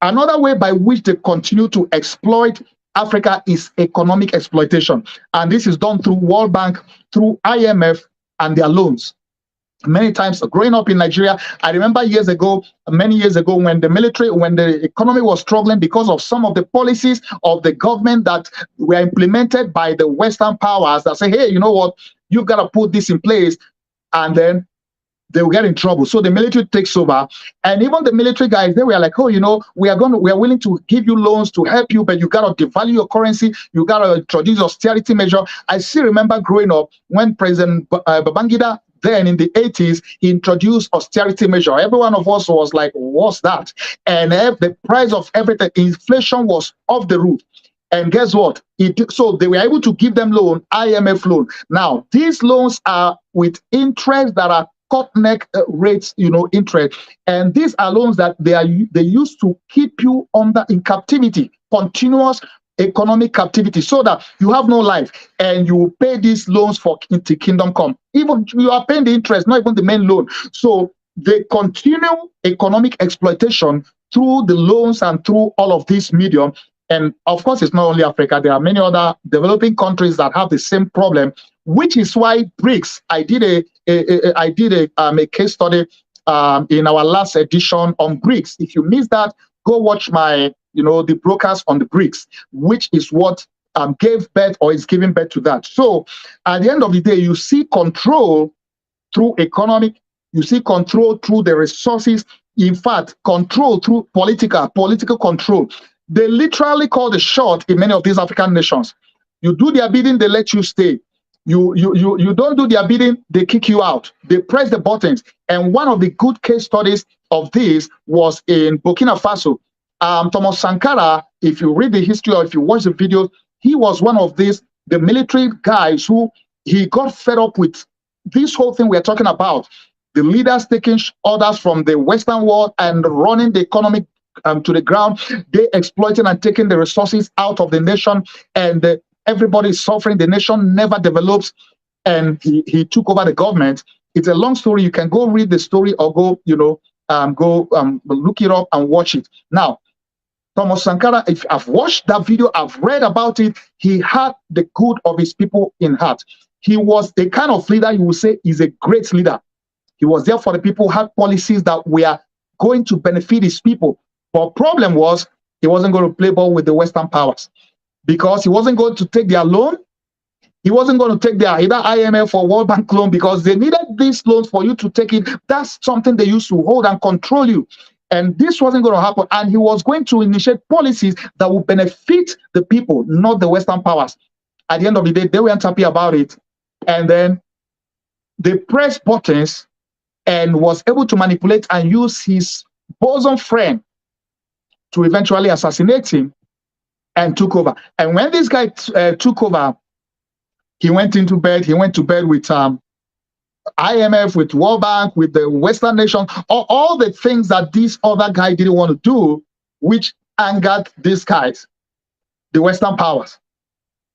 Another way by which they continue to exploit Africa is economic exploitation. And this is done through World Bank, through IMF, and their loans. Many times growing up in Nigeria, I remember many years ago, when the economy was struggling because of some of the policies of the government that were implemented by the Western powers that say, hey, you know what, you've got to put this in place, and then they will get in trouble. So the military takes over, and even the military guys, they were like, oh, we are willing to give you loans to help you, but you got to devalue your currency, you got to introduce austerity measure. I still remember growing up when President Babangida, then in the 80s, he introduced austerity measure. Every one of us was like, what's that? And the price of everything, inflation was off the roof. And guess what? So they were able to give them loan, IMF loan. Now, these loans are with interest that are cut neck rates, interest. And these are loans that they used to keep you in captivity, continuous economic captivity, so that you have no life, and you pay these loans for into kingdom come. Even you are paying the interest, not even the main loan. So they continue economic exploitation through the loans and through all of this medium. And of course, it's not only Africa. There are many other developing countries that have the same problem, which is why BRICS. I did a case study in our last edition on BRICS. If you missed that, go watch my the broadcast on the BRICS, which is what gave birth or is giving birth to that. So at the end of the day, you see control through economic, you see control through the resources, in fact, control through political control. They literally call the shot in many of these African nations. You do their bidding, they let you stay. You don't do their bidding, they kick you out. They press the buttons. And one of the good case studies of this was in Burkina Faso. Thomas Sankara, if you read the history or if you watch the video, he was one of the military guys who he got fed up with this whole thing we're talking about. The leaders taking orders from the Western world and running the economy to the ground. They exploiting and taking the resources out of the nation, and everybody is suffering, the nation never develops, and he took over the government. It's a long story. You can go read the story or go, look it up and watch it. Now, Thomas Sankara, if I've watched that video, I've read about it. He had the good of his people in heart. He was the kind of leader you would say is a great leader. He was there for the people, had policies that were going to benefit his people. But problem was, he wasn't going to play ball with the Western powers because he wasn't going to take their loan. He wasn't going to take their either IMF or World Bank loan because they needed these loans for you to take it. That's something they used to hold and control you. And this wasn't going to happen. And he was going to initiate policies that would benefit the people, not the Western powers. At the end of the day, they weren't happy about it. And then they pressed buttons and was able to manipulate and use his bosom friend to eventually assassinate him and took over. And when this guy took over, he went into bed. He went to bed with IMF, with World Bank, with the Western nations, all the things that this other guy didn't want to do, which angered these guys, the Western powers.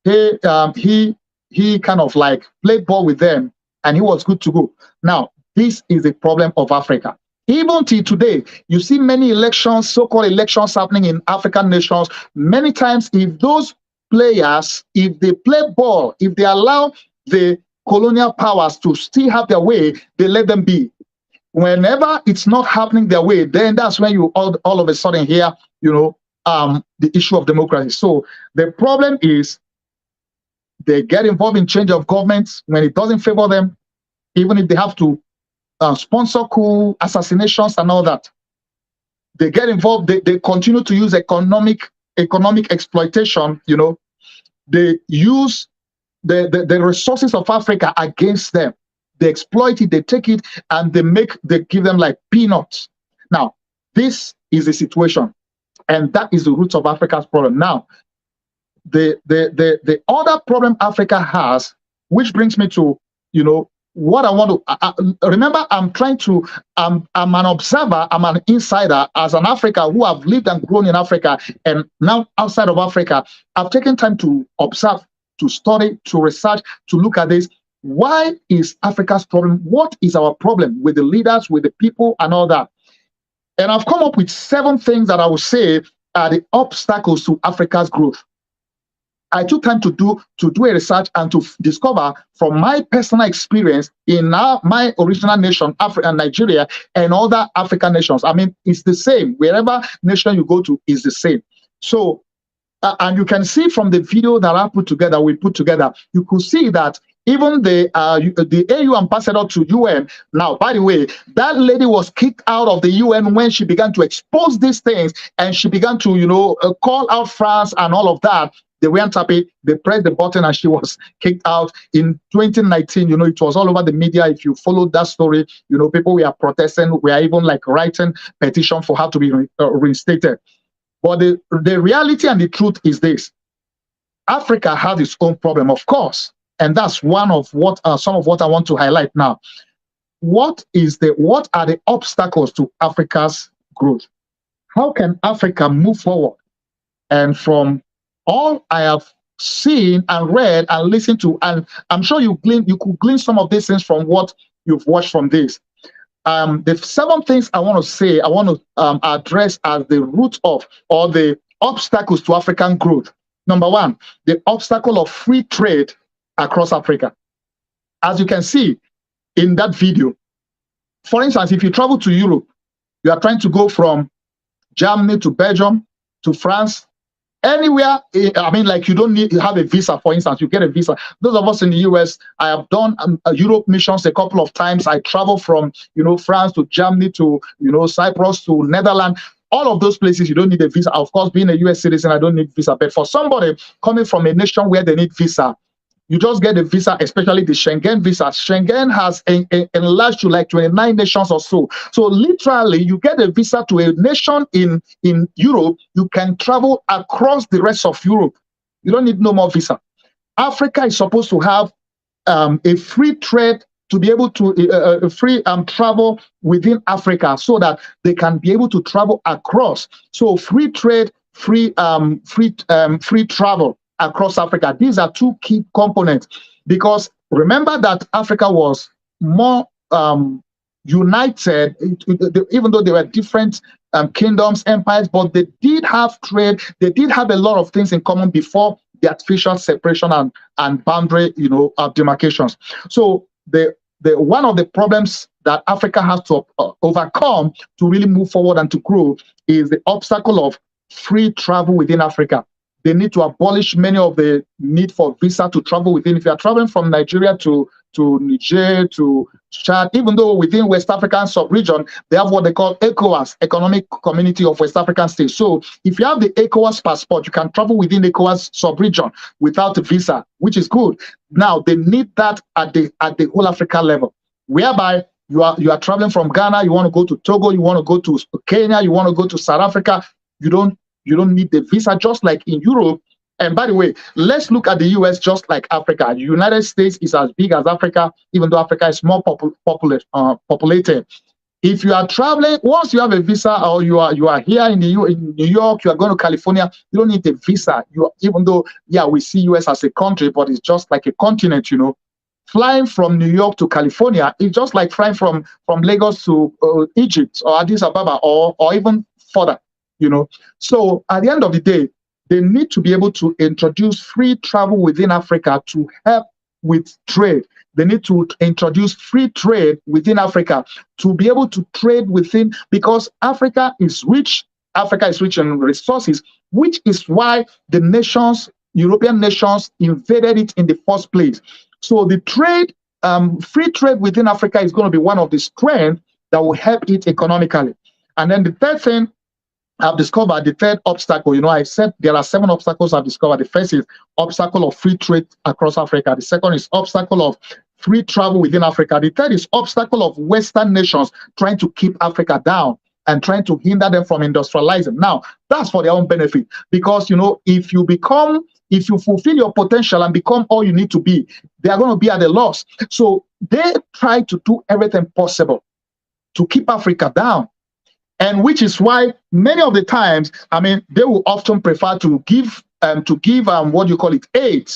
He kind of like played ball with them, and he was good to go. Now, this is a problem of Africa. Even till today, you see many elections, so-called elections happening in African nations. Many times, if those players, if they play ball, if they allow the colonial powers to still have their way, they let them be. Whenever it's not happening their way, then that's when you all of a sudden hear, the issue of democracy. So the problem is they get involved in change of governments when it doesn't favor them, even if they have to sponsor coup, assassinations and all that. They get involved, they continue to use economic exploitation, they use the resources of Africa against them. They exploit it, they take it, and they give them like peanuts. Now, this is the situation, and that is the root of Africa's problem. Now, the other problem Africa has, which brings me to, what I want to remember, I'm an observer, I'm an insider as an African who have lived and grown in Africa, and now outside of Africa, I've taken time to observe, to study, to research, to look at this. Why is Africa's problem? What is our problem with the leaders, with the people, and all that? And I've come up with 7 things that I would say are the obstacles to Africa's growth. I took time to do a research and to discover from my personal experience in my original nation, Africa and Nigeria, and other African nations. I mean, it's the same. Wherever nation you go to is the same. So, and you can see from the video that we put together, you could see that even the AU ambassador to UN. Now, by the way, that lady was kicked out of the UN when she began to expose these things, and she began to, call out France and all of that. They weren't happy. They pressed the button and she was kicked out. In 2019, it was all over the media. If you followed that story, people were protesting. We are even like writing petition for her to be reinstated. But the reality and the truth is this: Africa has its own problem, of course, and that's one of what some of what I want to highlight now. What are the obstacles to Africa's growth? How can Africa move forward? And from all I have seen and read and listened to, and I'm sure you could glean some of these things from what you've watched from this. The 7 things I want to address as the root of, or the obstacles to African growth. Number 1, the obstacle of free trade across Africa. As you can see in that video, for instance, if you travel to Europe, you are trying to go from Germany to Belgium to France, anywhere. I mean, like, you don't need to have a visa. For instance, you get a visa. Those of us in the US, I have done Europe missions a couple of times. I travel from, France to Germany to, Cyprus to Netherlands. All of those places, you don't need a visa. Of course, being a US citizen, I don't need visa. But for somebody coming from a nation where they need visa, you just get a visa, especially the Schengen visa. Schengen has enlarged to like 29 nations or so. So literally, you get a visa to a nation in Europe, you can travel across the rest of Europe. You don't need no more visa. Africa is supposed to have a free trade, to be able to free travel within Africa, so that they can be able to travel across. So free trade, free travel across Africa. These are two key components, because remember that Africa was more united, even though they were different kingdoms, empires, but they did have trade. They did have a lot of things in common before the artificial separation and boundary, demarcations. So the one of the problems that Africa has to overcome to really move forward and to grow is the obstacle of free travel within Africa. They need to abolish many of the need for visa to travel within. If you are traveling from Nigeria to Niger, to Chad, even though within West African sub-region, they have what they call ECOWAS, Economic Community of West African States. So if you have the ECOWAS passport, you can travel within ECOWAS sub-region without a visa, which is good. Now, they need that at the whole Africa level, whereby you are traveling from Ghana, you want to go to Togo, you want to go to Kenya, you want to go to South Africa, you don't need the visa, just like in Europe. And by the way, let's look at the US just like Africa. The United States is as big as Africa, even though Africa is more populated. If you are traveling, once you have a visa, or you are here in New York, you are going to California, you don't need a visa. Even though, yeah, we see US as a country, but it's just like a continent, Flying from New York to California is just like flying from Lagos to Egypt or Addis Ababa or even further. So at the end of the day, they need to be able to introduce free travel within Africa to help with trade. They need to introduce free trade within Africa to be able to trade within, because Africa is rich. Africa is rich in resources, which is why the nations, European nations, invaded it in the first place. So the trade, free trade within Africa is going to be one of the strengths that will help it economically. And then the third thing I've discovered, the third obstacle, I said there are 7 obstacles I've discovered. The first is obstacle of free trade across Africa. The second is obstacle of free travel within Africa. The third is obstacle of Western nations trying to keep Africa down and trying to hinder them from industrializing. Now, that's for their own benefit, because, if you fulfill your potential and become all you need to be, they are going to be at a loss. So they try to do everything possible to keep Africa down. And which is why many of the times, they will often prefer to give aid.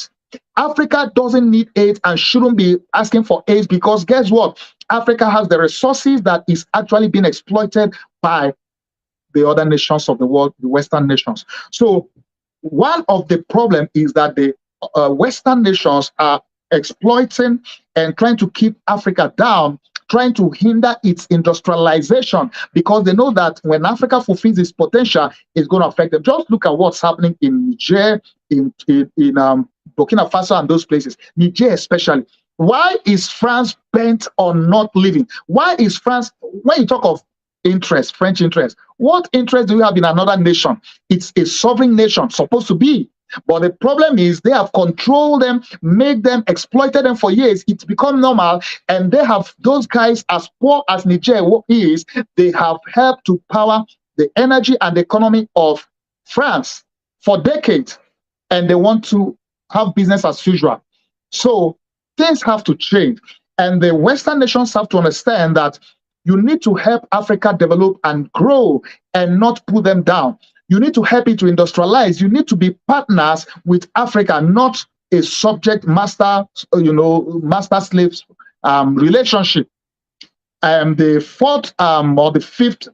Africa doesn't need aid and shouldn't be asking for aid, because guess what? Africa has the resources that is actually being exploited by the other nations of the world, the Western nations. So one of the problems is that the Western nations are exploiting and trying to keep Africa down, trying to hinder its industrialization, because they know that when Africa fulfills its potential, it's going to affect them. Just look at what's happening in Niger, in Burkina Faso and those places, Niger especially. Why is France bent on not leaving? Why is France, when you talk of interest, French interest, what interest do you have in another nation? It's a sovereign nation, supposed to be. But the problem is they have controlled them, made them, exploited them for years. It's become normal, and they have, those guys, as poor as Niger is, they have helped to power the energy and the economy of France for decades, and they want to have business as usual. So things have to change, and the Western nations have to understand that you need to help Africa develop and grow and not put them down. You need to help it to industrialize. You need to be partners with Africa, not a subject master, master-slave relationship. The fourth or the fifth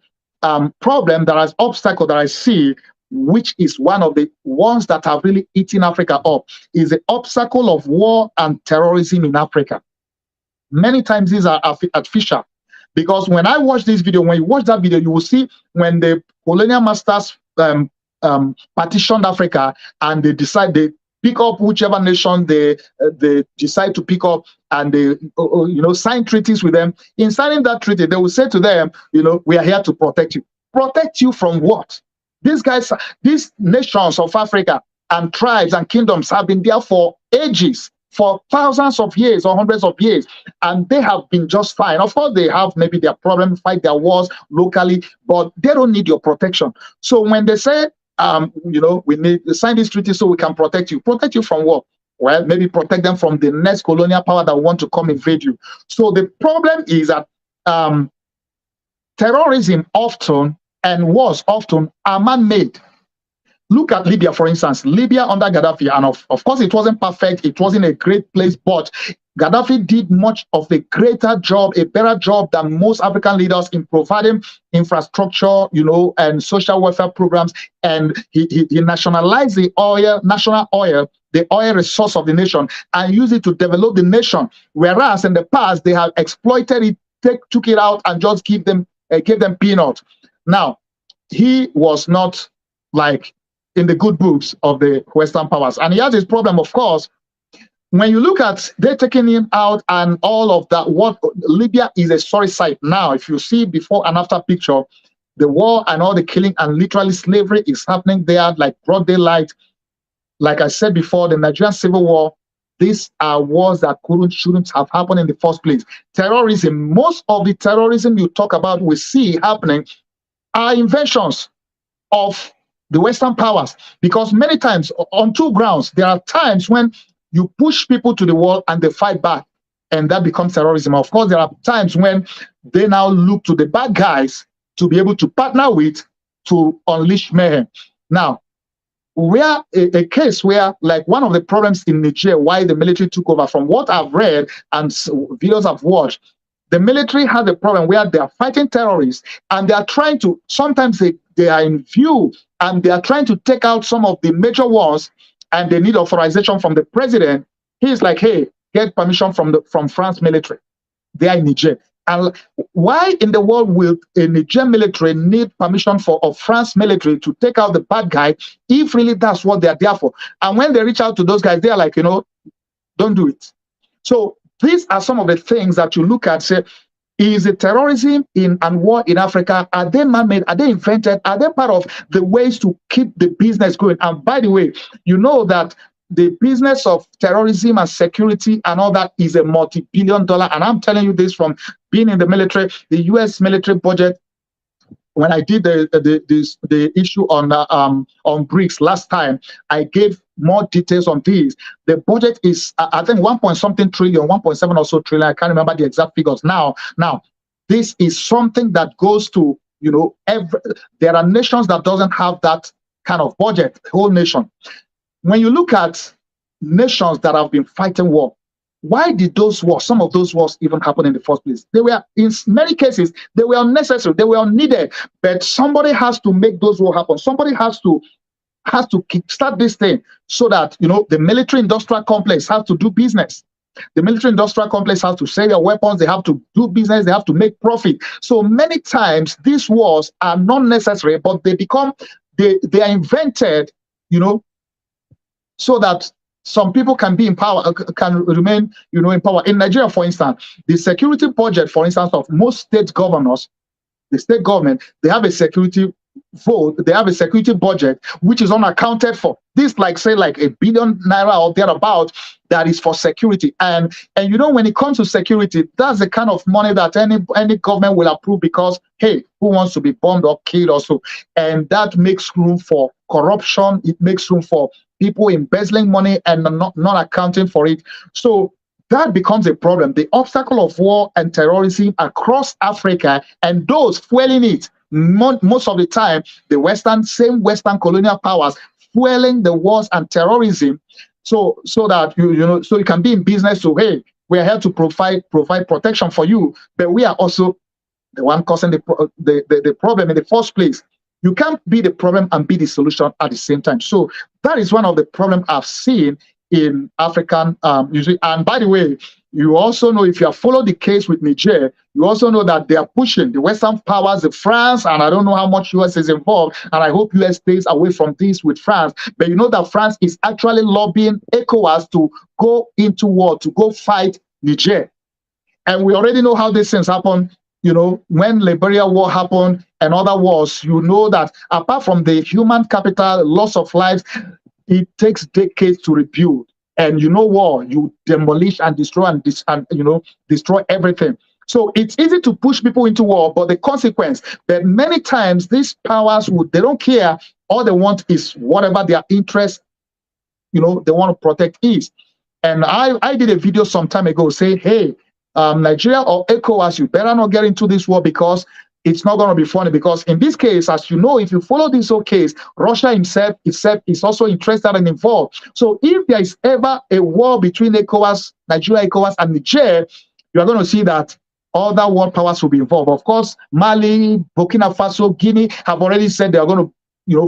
problem, that is obstacle that I see, which is one of the ones that have really eaten Africa up, is the obstacle of war and terrorism in Africa. Many times these are artificial, because when I watch this video, when you watch that video, you will see when the colonial masters partitioned Africa, and they pick up whichever nation they decide to pick up, and they sign treaties with them. In signing that treaty, they will say to them, we are here to protect you. Protect you from what? These guys, these nations of Africa and tribes and kingdoms have been there for ages, for thousands of years or hundreds of years, and they have been just fine. Of course, they have maybe their problems, fight their wars locally, but they don't need your protection. So when they say, we need to sign this treaty so we can protect you from what? Well, maybe protect them from the next colonial power that want to come invade you. So the problem is that terrorism often and wars often are man-made. Look at Libya, for instance. Libya under Gaddafi, and of course, it wasn't perfect. It wasn't a great place, but Gaddafi did much of a greater job, a better job than most African leaders in providing infrastructure, and social welfare programs. And he nationalized the oil, national oil, the oil resource of the nation, and used it to develop the nation. Whereas in the past, they have exploited it, took it out, and just gave them peanuts. Now, he was not like in the good books of the Western powers. And he has his problem, of course. When you look at they taking him out and all of that, what Libya is a sorry sight now. If you see before and after picture, the war and all the killing and literally slavery is happening there like broad daylight. Like I said before, the Nigerian Civil War, these are wars that shouldn't have happened in the first place. Terrorism, most of the terrorism you talk about, we see happening, are inventions of the Western powers, because many times on two grounds, there are times when you push people to the wall and they fight back, and that becomes terrorism. Of course, there are times when they now look to the bad guys to be able to partner with to unleash mayhem. Now, where a case where, like, one of the problems in Niger, why the military took over, from what I've read and videos I've watched, the military had a problem where they are fighting terrorists and they are trying to, sometimes they are in view and they are trying to take out some of the major ones, and they need authorization from the president. He's like, hey, get permission from France military. They are in Niger. And why in the world will a Niger military need permission of France military to take out the bad guy if really that's what they're there for? And when they reach out to those guys, they're like, don't do it. So these are some of the things that you look at, say, is the terrorism and war in Africa, are they man-made? Are they invented? Are they part of the ways to keep the business going? And by the way, you know that the business of terrorism and security and all that is a multi-billion-dollar. And I'm telling you this from being in the military. The U.S. military budget, when I did the issue on BRICS last time, I gave more details on these. The budget is, I think, 1.something trillion, 1.7 or so trillion. I can't remember the exact figures now. Now, this is something that goes to, there are nations that doesn't have that kind of budget, whole nation. When you look at nations that have been fighting war, why did those wars, some of those wars, even happen in the first place? They were, in many cases, they were unnecessary, they were unneeded, but somebody has to make those wars happen. Somebody has to kickstart this thing so that, the military-industrial complex has to do business. The military-industrial complex has to sell their weapons, they have to do business, they have to make profit. So many times, these wars are not necessary, but they are invented, so that some people can be in power, can remain, in power. In Nigeria, for instance, the security budget, for instance, of most state governors, the state government, they have a security vote, they have a security budget which is unaccounted for. This, like, say, like $1 billion or thereabout, that is for security. And when it comes to security, that's the kind of money that any government will approve, because, hey, who wants to be bombed or killed also? And that makes room for corruption. It makes room for people embezzling money and not accounting for it. So that becomes a problem. The obstacle of war and terrorism across Africa, and those fueling it, most of the time, the same Western colonial powers fueling the wars and terrorism, so that so you can be in business. So, hey, we are here to provide protection for you, but we are also the one causing the problem in the first place. You can't be the problem and be the solution at the same time. So that is one of the problems I've seen in African usually. And by the way, you also know, if you have followed the case with Niger, you also know that they are pushing the Western powers, the France, and I don't know how much US is involved, and I hope US stays away from this with France. But you know that France is actually lobbying ECOWAS to go into war, to go fight Niger. And we already know how these things happen. When Liberia war happened and other wars, you know that apart from the human capital, loss of lives, it takes decades to rebuild. And war, you demolish and destroy and destroy everything. So it's easy to push people into war, but the consequence that many times these powers they don't care. All they want is whatever their interest, they want to protect is. And I did a video some time ago saying, hey, Nigeria or ECOWAS, you better not get into this war, because it's not going to be funny, because in this case, as you know, if you follow this whole case, Russia himself is also interested and involved. So if there is ever a war between ECOWAS, Nigeria, ECOWAS, and Niger, you are going to see that other world powers will be involved. Of course, Mali, Burkina Faso, Guinea have already said they are going to,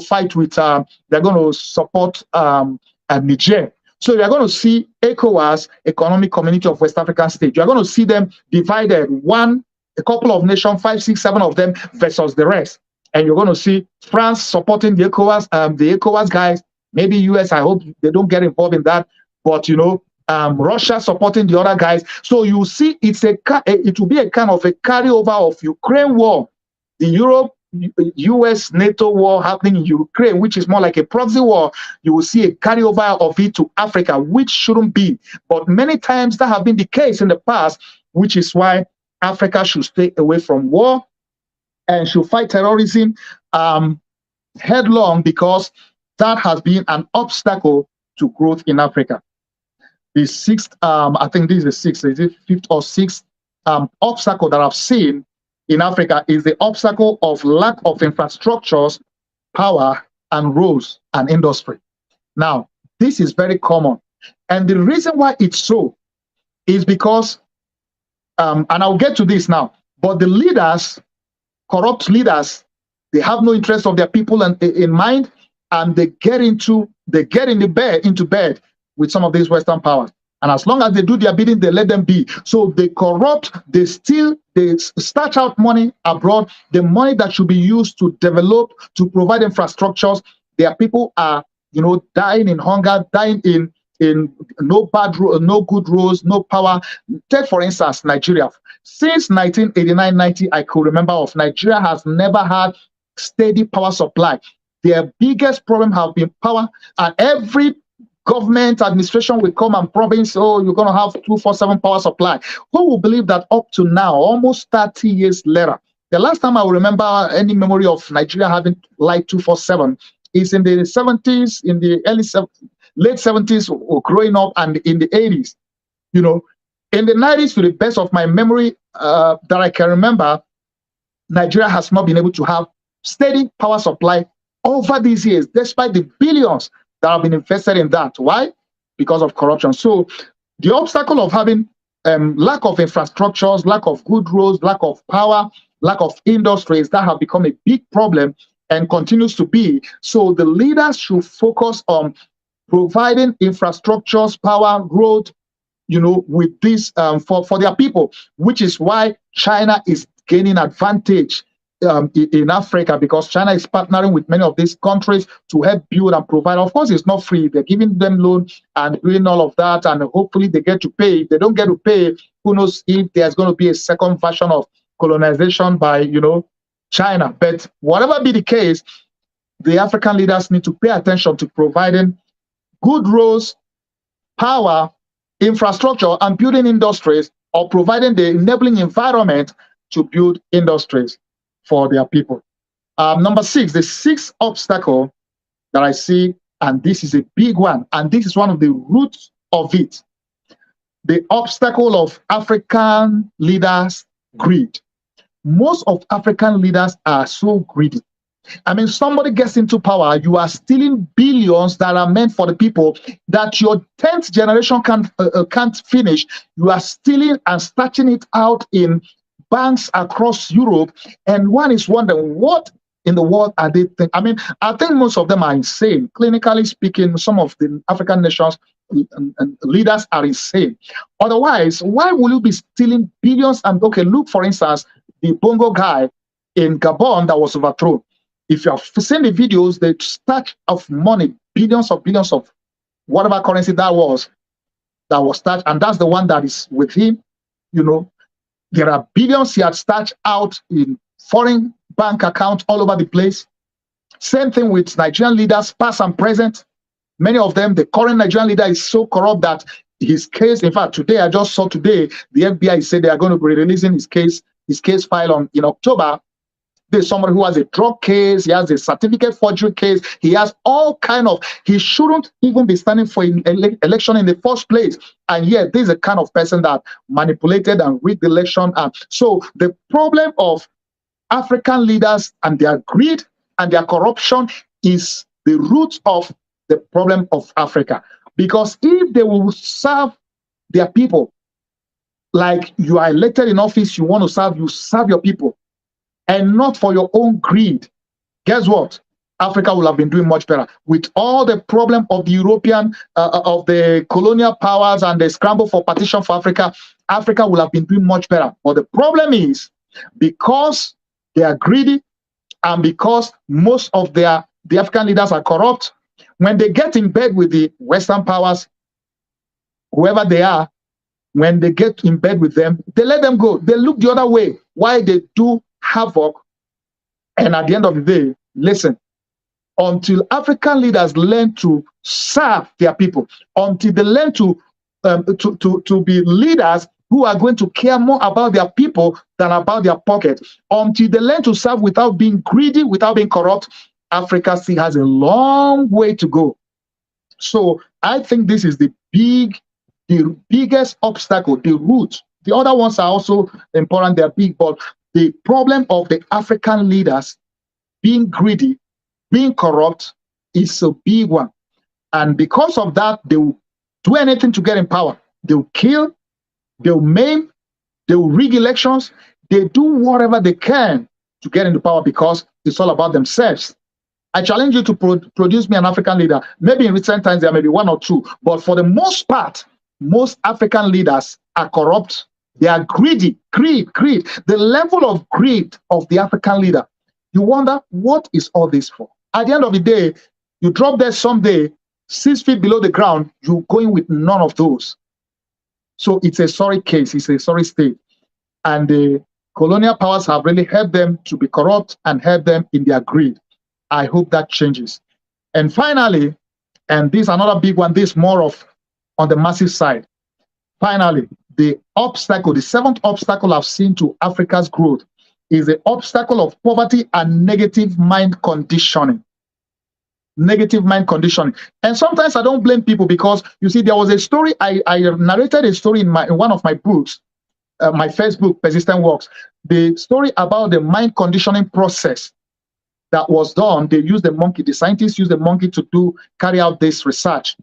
fight with. They're going to support Niger. So you are going to see ECOWAS, Economic Community of West African States. You are going to see them divided, a couple of nations, 5, 6, 7 of them versus the rest. And you're going to see France supporting the ECOWAS guys. Maybe US, I hope they don't get involved in that. But Russia supporting the other guys. So you see, it will be a kind of a carryover of Ukraine war, the US NATO war happening in Ukraine, which is more like a proxy war. You will see a carryover of it to Africa, which shouldn't be. But many times that have been the case in the past, which is why Africa should stay away from war and should fight terrorism headlong, because that has been an obstacle to growth in Africa. The sixth, I think this is the sixth, is it fifth or sixth obstacle that I've seen in Africa is the obstacle of lack of infrastructures, power, and roads and industry. Now, this is very common. And the reason why it's so is because, and I'll get to this now, but the leaders, corrupt leaders, they have no interest of their people in mind, and they get into bed with some of these Western powers. And as long as they do their bidding, they let them be. So they corrupt, they steal, they starch out money abroad, the money that should be used to develop, to provide infrastructures. Their people are, dying in hunger, dying in no good roads, no power. Take, for instance, Nigeria. Since 1989-90, I could remember of Nigeria has never had steady power supply. Their biggest problem have been power, and every government administration will come and promise, oh, you're going to have 24/7 power supply. Who will believe that up to now, almost 30 years later, the last time I will remember any memory of Nigeria having light 24/7 is in the 70s, in the late 70s, or growing up, and in the 80s. In the 90s, to the best of my memory that I can remember, Nigeria has not been able to have steady power supply over these years, despite the billions that have been invested in that. Why? Because of corruption. So the obstacle of having lack of infrastructures, lack of good roads, lack of power, lack of industries, that have become a big problem and continues to be. So the leaders should focus on providing infrastructures, power, road, with this for their people, which is why China is gaining advantage in Africa, because China is partnering with many of these countries to help build and provide. Of course, it's not free. They're giving them loan and doing all of that, and hopefully they get to pay. If they don't get to pay, who knows if there's going to be a second version of colonization by, China. But whatever be the case, the African leaders need to pay attention to providing good roads, power, infrastructure, and building industries, or providing the enabling environment to build industries for their people. Number 6, the sixth obstacle that I see, and this is a big one, and this is one of the roots of it, the obstacle of African leaders' greed. Most of African leaders are so greedy. I mean, somebody gets into power, you are stealing billions that are meant for the people that your 10th generation can't finish. You are stealing and starching it out in banks across Europe, and one is wondering, what in the world are they thinking? I mean, I think most of them are insane. Clinically speaking, some of the African nations and leaders are insane. Otherwise, why will you be stealing billions? And okay, look, for instance, the Bongo guy in Gabon that was overthrown. If you have seen the videos, the stack of money, billions of whatever currency that was stacked, and that's the one that is with him. There are billions he had stashed out in foreign bank accounts all over the place. Same thing with Nigerian leaders, past and present. Many of them, the current Nigerian leader is so corrupt that his case, in fact, I just saw today, the FBI said they are going to be releasing his case file in October. There's somebody who has a drug case, he has a certificate forgery case, he has all kind of, he shouldn't even be standing for an election in the first place. And yet, this is a kind of person that manipulated and rigged the election. And so the problem of African leaders and their greed and their corruption is the root of the problem of Africa. Because if they will serve their people, like you are elected in office, you want to serve, you serve your people, and not for your own greed, guess what? Africa will have been doing much better. With all the problem of the European, of the colonial powers and the scramble for partition for Africa, Africa will have been doing much better. But the problem is, because they are greedy and because most of the African leaders are corrupt, when they get in bed with the Western powers, whoever they are, when they get in bed with them, they let them go. They look the other way while they do havoc. And at the end of the day, listen, until African leaders learn to serve their people, until they learn to be leaders who are going to care more about their people than about their pocket, until they learn to serve without being greedy, without being corrupt, Africa still has a long way to go. So I think this is the biggest obstacle, the root. The other ones are also important, they're big, but the problem of the African leaders being greedy, being corrupt is a big one. And because of that, they will do anything to get in power. They'll kill, they'll maim, they'll rig elections, they do whatever they can to get into power because it's all about themselves. I challenge you to produce me an African leader. Maybe in recent times there may be one or two, but for the most part, most African leaders are corrupt. They are greedy, greed. The level of greed of the African leader, you wonder, what is all this for? At the end of the day, you drop there someday, 6 feet below the ground, you're going with none of those. So it's a sorry case, it's a sorry state. And the colonial powers have really helped them to be corrupt and helped them in their greed. I hope that changes. And finally, and this is another big one, this more of on the massive side. Finally, the obstacle, the seventh obstacle I've seen to Africa's growth is the obstacle of poverty and negative mind conditioning. Negative mind conditioning. And sometimes I don't blame people because, you see, there was a story, I narrated a story in one of my books, my first book, Persistent Works, the story about the mind conditioning process that was done. They used the monkey, the scientists used the monkey to carry out this research.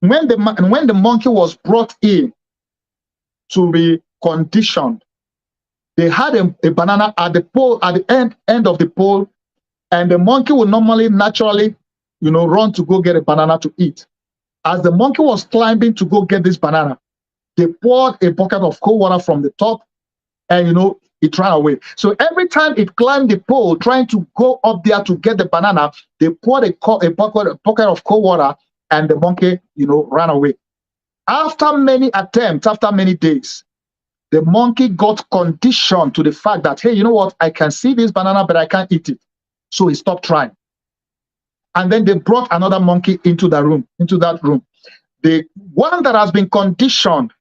When the monkey was brought in to be conditioned, they had a banana at the pole, at the end of the pole, and the monkey would normally, naturally, run to go get a banana to eat. As the monkey was climbing to go get this banana, they poured a bucket of cold water from the top, and it ran away. So every time it climbed the pole, trying to go up there to get the banana, they poured a bucket of cold water, and the monkey, ran away. After many attempts, after many days, the monkey got conditioned to the fact that, hey, you know what? I can see this banana, but I can't eat it. So he stopped trying. And then they brought another monkey into that room. The one that has been conditioned,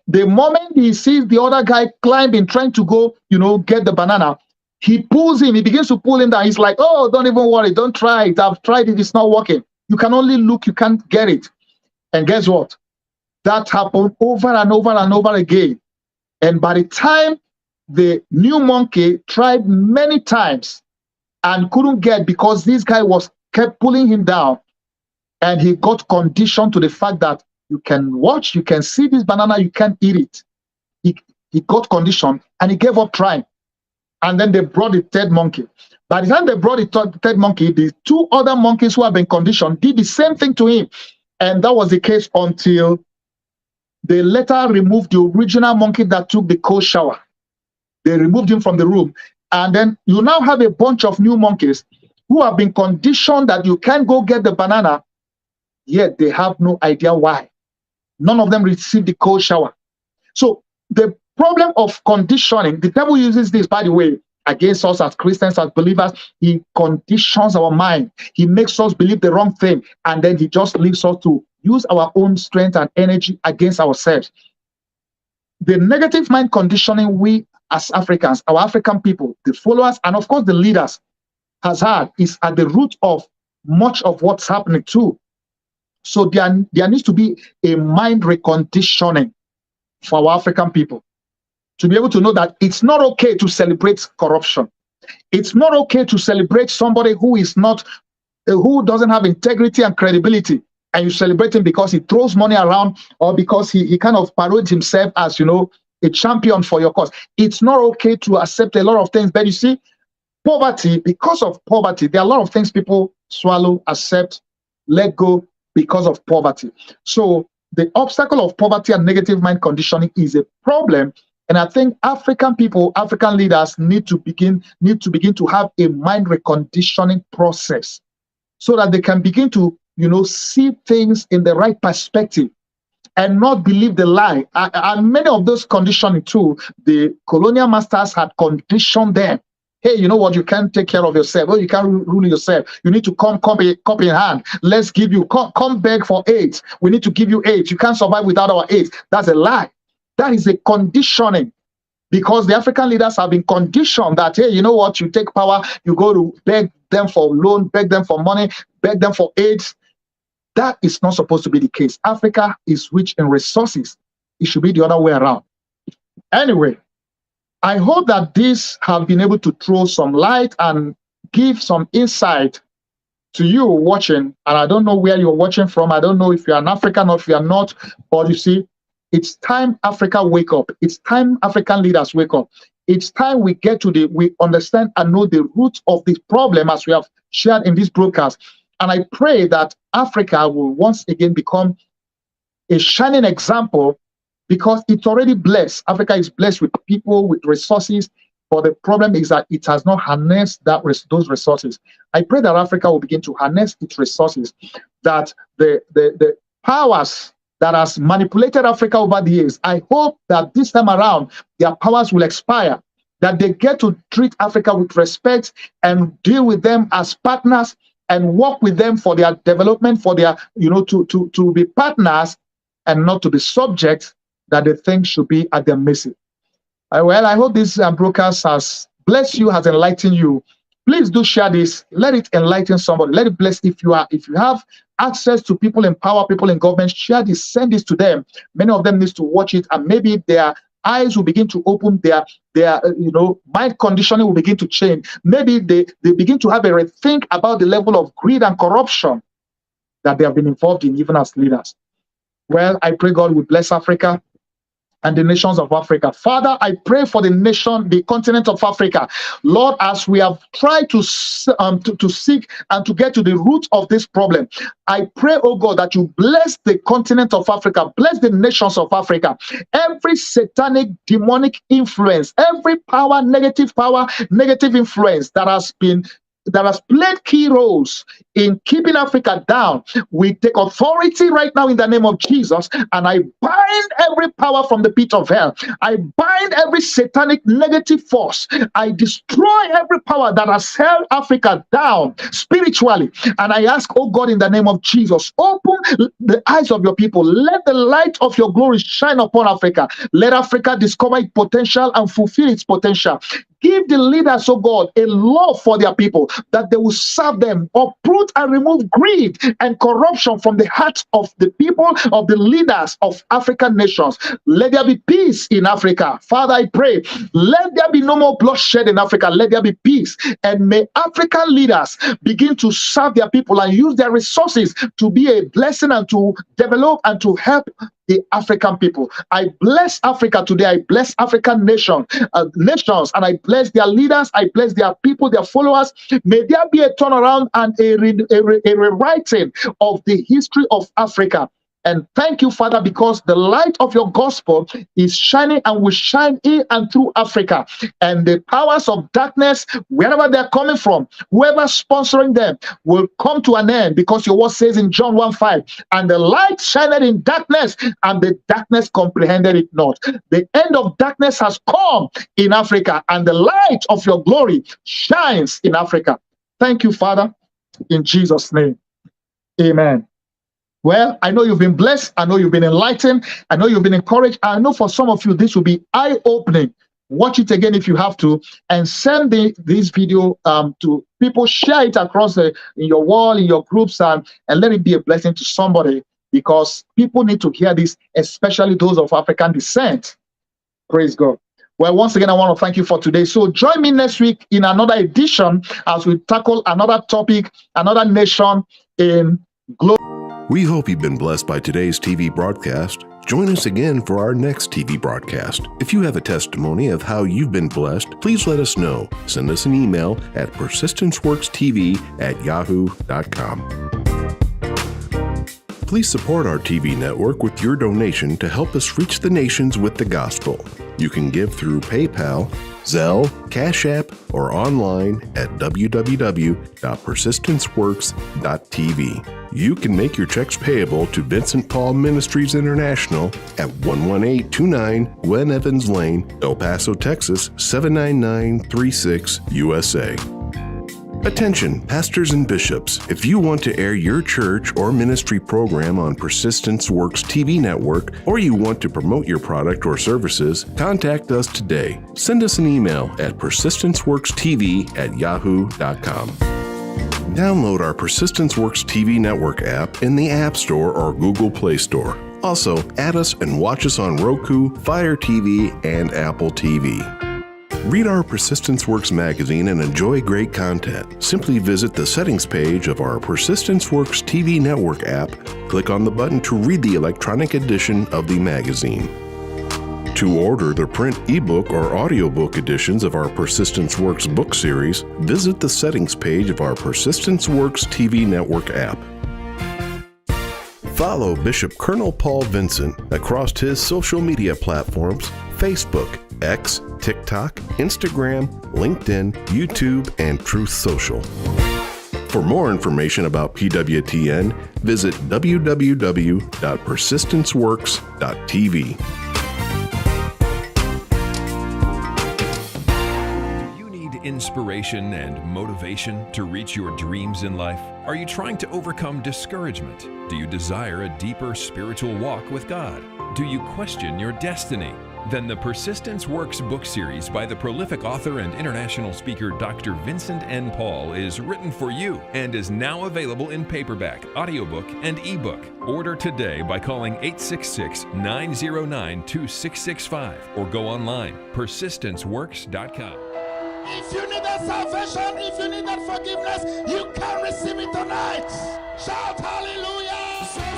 the moment he sees the other guy climbing, trying to go, get the banana, he pulls him. He begins to pull him down. He's like, oh, don't even worry. Don't try it. I've tried it. It's not working. You can only look. You can't get it. And guess what? That happened over and over and over again. And by the time the new monkey tried many times and couldn't get, because this guy kept pulling him down, and he got conditioned to the fact that you can watch, you can see this banana, you can't eat it. He got conditioned and he gave up trying. And then they brought the third monkey. By the time they brought the third monkey, the two other monkeys who have been conditioned did the same thing to him. And that was the case until they later removed the original monkey that took the cold shower. They removed him from the room. And then you now have a bunch of new monkeys who have been conditioned that you can't go get the banana, yet they have no idea why. None of them received the cold shower. So the problem of conditioning, the devil uses this, by the way, against us as Christians, as believers. He conditions our mind. He makes us believe the wrong thing, and then he just leaves us to use our own strength and energy against ourselves. The negative mind conditioning we as Africans, our African people, the followers, and of course the leaders has had, is at the root of much of what's happening too. So there needs to be a mind reconditioning for our African people to be able to know that it's not okay to celebrate corruption. It's not okay to celebrate somebody who is not, who doesn't have integrity and credibility, and you celebrate him because he throws money around, or because he kind of parades himself as, you know, a champion for your cause. It's not okay to accept a lot of things. But you see, poverty, because of poverty, there are a lot of things people swallow, accept, let go because of poverty. So the obstacle of poverty and negative mind conditioning is a problem. And I think African people, African leaders need to begin to have a mind reconditioning process, so that they can begin to, you know, see things in the right perspective and not believe the lie. And many of those conditioning too, the colonial masters had conditioned them. Hey, you know what? You can't take care of yourself. Oh, you can't rule yourself. You need to come in hand. Let's give you, come beg for aid. We need to give you aid. You can't survive without our aid. That's a lie. That is a conditioning, because the African leaders have been conditioned that, hey, you know what? You take power, you go to beg them for loan, beg them for money, beg them for aid. That is not supposed to be the case. Africa is rich in resources. It should be the other way around. Anyway, I hope that this have been able to throw some light and give some insight to you watching. And I don't know where you're watching from. I don't know if you're an African or if you're not. But you see, it's time Africa wake up. It's time African leaders wake up. It's time we we understand and know the root of this problem, as we have shared in this broadcast. And I pray that Africa will once again become a shining example, because it's already blessed. Africa is blessed with people, with resources. But the problem is that it has not harnessed those resources. I pray that Africa will begin to harness its resources, that the powers that has manipulated Africa over the years, I hope that this time around, their powers will expire, that they get to treat Africa with respect and deal with them as partners and work with them for their development, for their, you know, to be partners and not to be subjects that they think should be at their mercy. Well, I hope this broadcast has blessed you, has enlightened you. Please do share this. Let it enlighten somebody. Let it bless. If you have access to people in power, people in government, share this, send this to them. Many of them need to watch it, and maybe their eyes will begin to open, their you know, mind conditioning will begin to change. Maybe they begin to have a rethink about the level of greed and corruption that they have been involved in, even as leaders. Well, I pray God will bless Africa and the nations of Africa. Father, I pray for the nation, the continent of Africa. Lord, as we have tried to seek and to get to the root of this problem, I pray, oh God, that you bless the continent of Africa, bless the nations of Africa. Every satanic, demonic influence, every power, negative influence that has played key roles in keeping Africa down, we take authority right now in the name of Jesus, and I bind every power from the pit of hell. I bind every satanic negative force. I destroy every power that has held Africa down spiritually. And I ask, oh God, in the name of Jesus, open the eyes of your people. Let the light of your glory shine upon Africa. Let Africa discover its potential and fulfill its potential. Give the leaders, oh God, a love for their people, that they will serve them, uproot and remove greed and corruption from the hearts of the people, of the leaders of African nations. Let there be peace in Africa. Father, I pray, let there be no more bloodshed in Africa. Let there be peace. And may African leaders begin to serve their people and use their resources to be a blessing and to develop and to help the African people. I bless Africa today. I bless African nations, and I bless their leaders. I bless their people, their followers. May there be a turnaround and a rewriting of the history of Africa. And thank you, Father, because the light of your gospel is shining and will shine in and through Africa. And the powers of darkness, wherever they're coming from, whoever's sponsoring them, will come to an end, because your word says in John 1:5, and the light shined in darkness, and the darkness comprehended it not. The end of darkness has come in Africa, and the light of your glory shines in Africa. Thank you, Father, in Jesus' name. Amen. Well, I know you've been blessed. I know you've been enlightened. I know you've been encouraged. I know for some of you, this will be eye-opening. Watch it again if you have to, and send this video to people. Share it across in your wall, in your groups, and let it be a blessing to somebody, because people need to hear this, especially those of African descent. Praise God. Well, once again, I want to thank you for today. So join me next week in another edition as we tackle another topic, another nation in glory. We hope you've been blessed by today's TV broadcast. Join us again for our next TV broadcast. If you have a testimony of how you've been blessed, please let us know. Send us an email at persistenceworkstv@yahoo.com. Please support our TV network with your donation to help us reach the nations with the gospel. You can give through PayPal, Zelle, Cash App, or online at www.persistenceworks.tv. You can make your checks payable to Vincent Paul Ministries International at 11829 Gwen Evans Lane, El Paso, Texas 79936, USA. Attention, pastors and bishops. If you want to air your church or ministry program on Persistence Works TV network, or you want to promote your product or services, contact us today. Send us an email at persistenceworkstv@yahoo.com. Download our Persistence Works TV network app in the App Store or Google Play Store. Also, add us and watch us on Roku, Fire TV, and Apple TV. Read our Persistence Works magazine and enjoy great content. Simply visit the settings page of our Persistence Works TV network app. Click on the button to read the electronic edition of the magazine. To order the print ebook or audiobook editions of our Persistence Works book series, visit the settings page of our Persistence Works TV network app. Follow Bishop Colonel Paul Vincent across his social media platforms: Facebook, X, TikTok, Instagram, LinkedIn, YouTube, and Truth Social. For more information about PWTN, visit www.persistenceworks.tv. Inspiration and motivation to reach your dreams in life? Are you trying to overcome discouragement? Do you desire a deeper spiritual walk with God? Do you question your destiny? Then the Persistence Works book series by the prolific author and international speaker Dr. Vincent N. Paul is written for you and is now available in paperback, audiobook, and ebook. Order today by calling 866-909-2665 or go online, persistenceworks.com. If you need that salvation, if you need that forgiveness, you can receive it tonight. Shout hallelujah.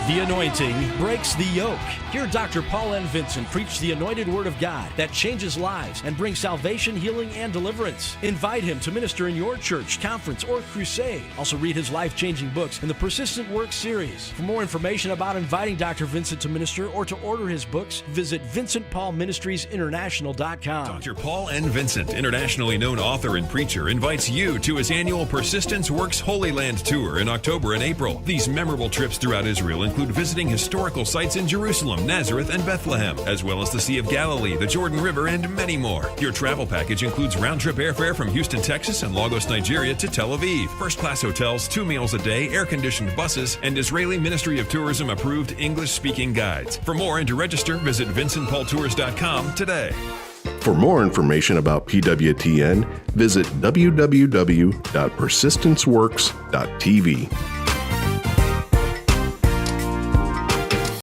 The anointing breaks the yoke. Hear Dr. Paul N. Vincent preach the anointed word of God that changes lives and brings salvation, healing, and deliverance. Invite him to minister in your church, conference, or crusade. Also read his life-changing books in the Persistent Works series. For more information about inviting Dr. Vincent to minister or to order his books, visit VincentPaulMinistriesInternational.com. Dr. Paul N. Vincent, internationally known author and preacher, invites you to his annual Persistence Works Holy Land Tour in October and April. These memorable trips throughout Israel include visiting historical sites in Jerusalem, Nazareth, and Bethlehem, as well as the Sea of Galilee, the Jordan River, and many more. Your travel package includes round-trip airfare from Houston, Texas, and Lagos, Nigeria to Tel Aviv, first-class hotels, 2 meals a day, air-conditioned buses, and Israeli Ministry of Tourism approved English-speaking guides. For more and to register, visit VincentPaulTours.com today. For more information about PWTN, visit www.persistenceworks.tv.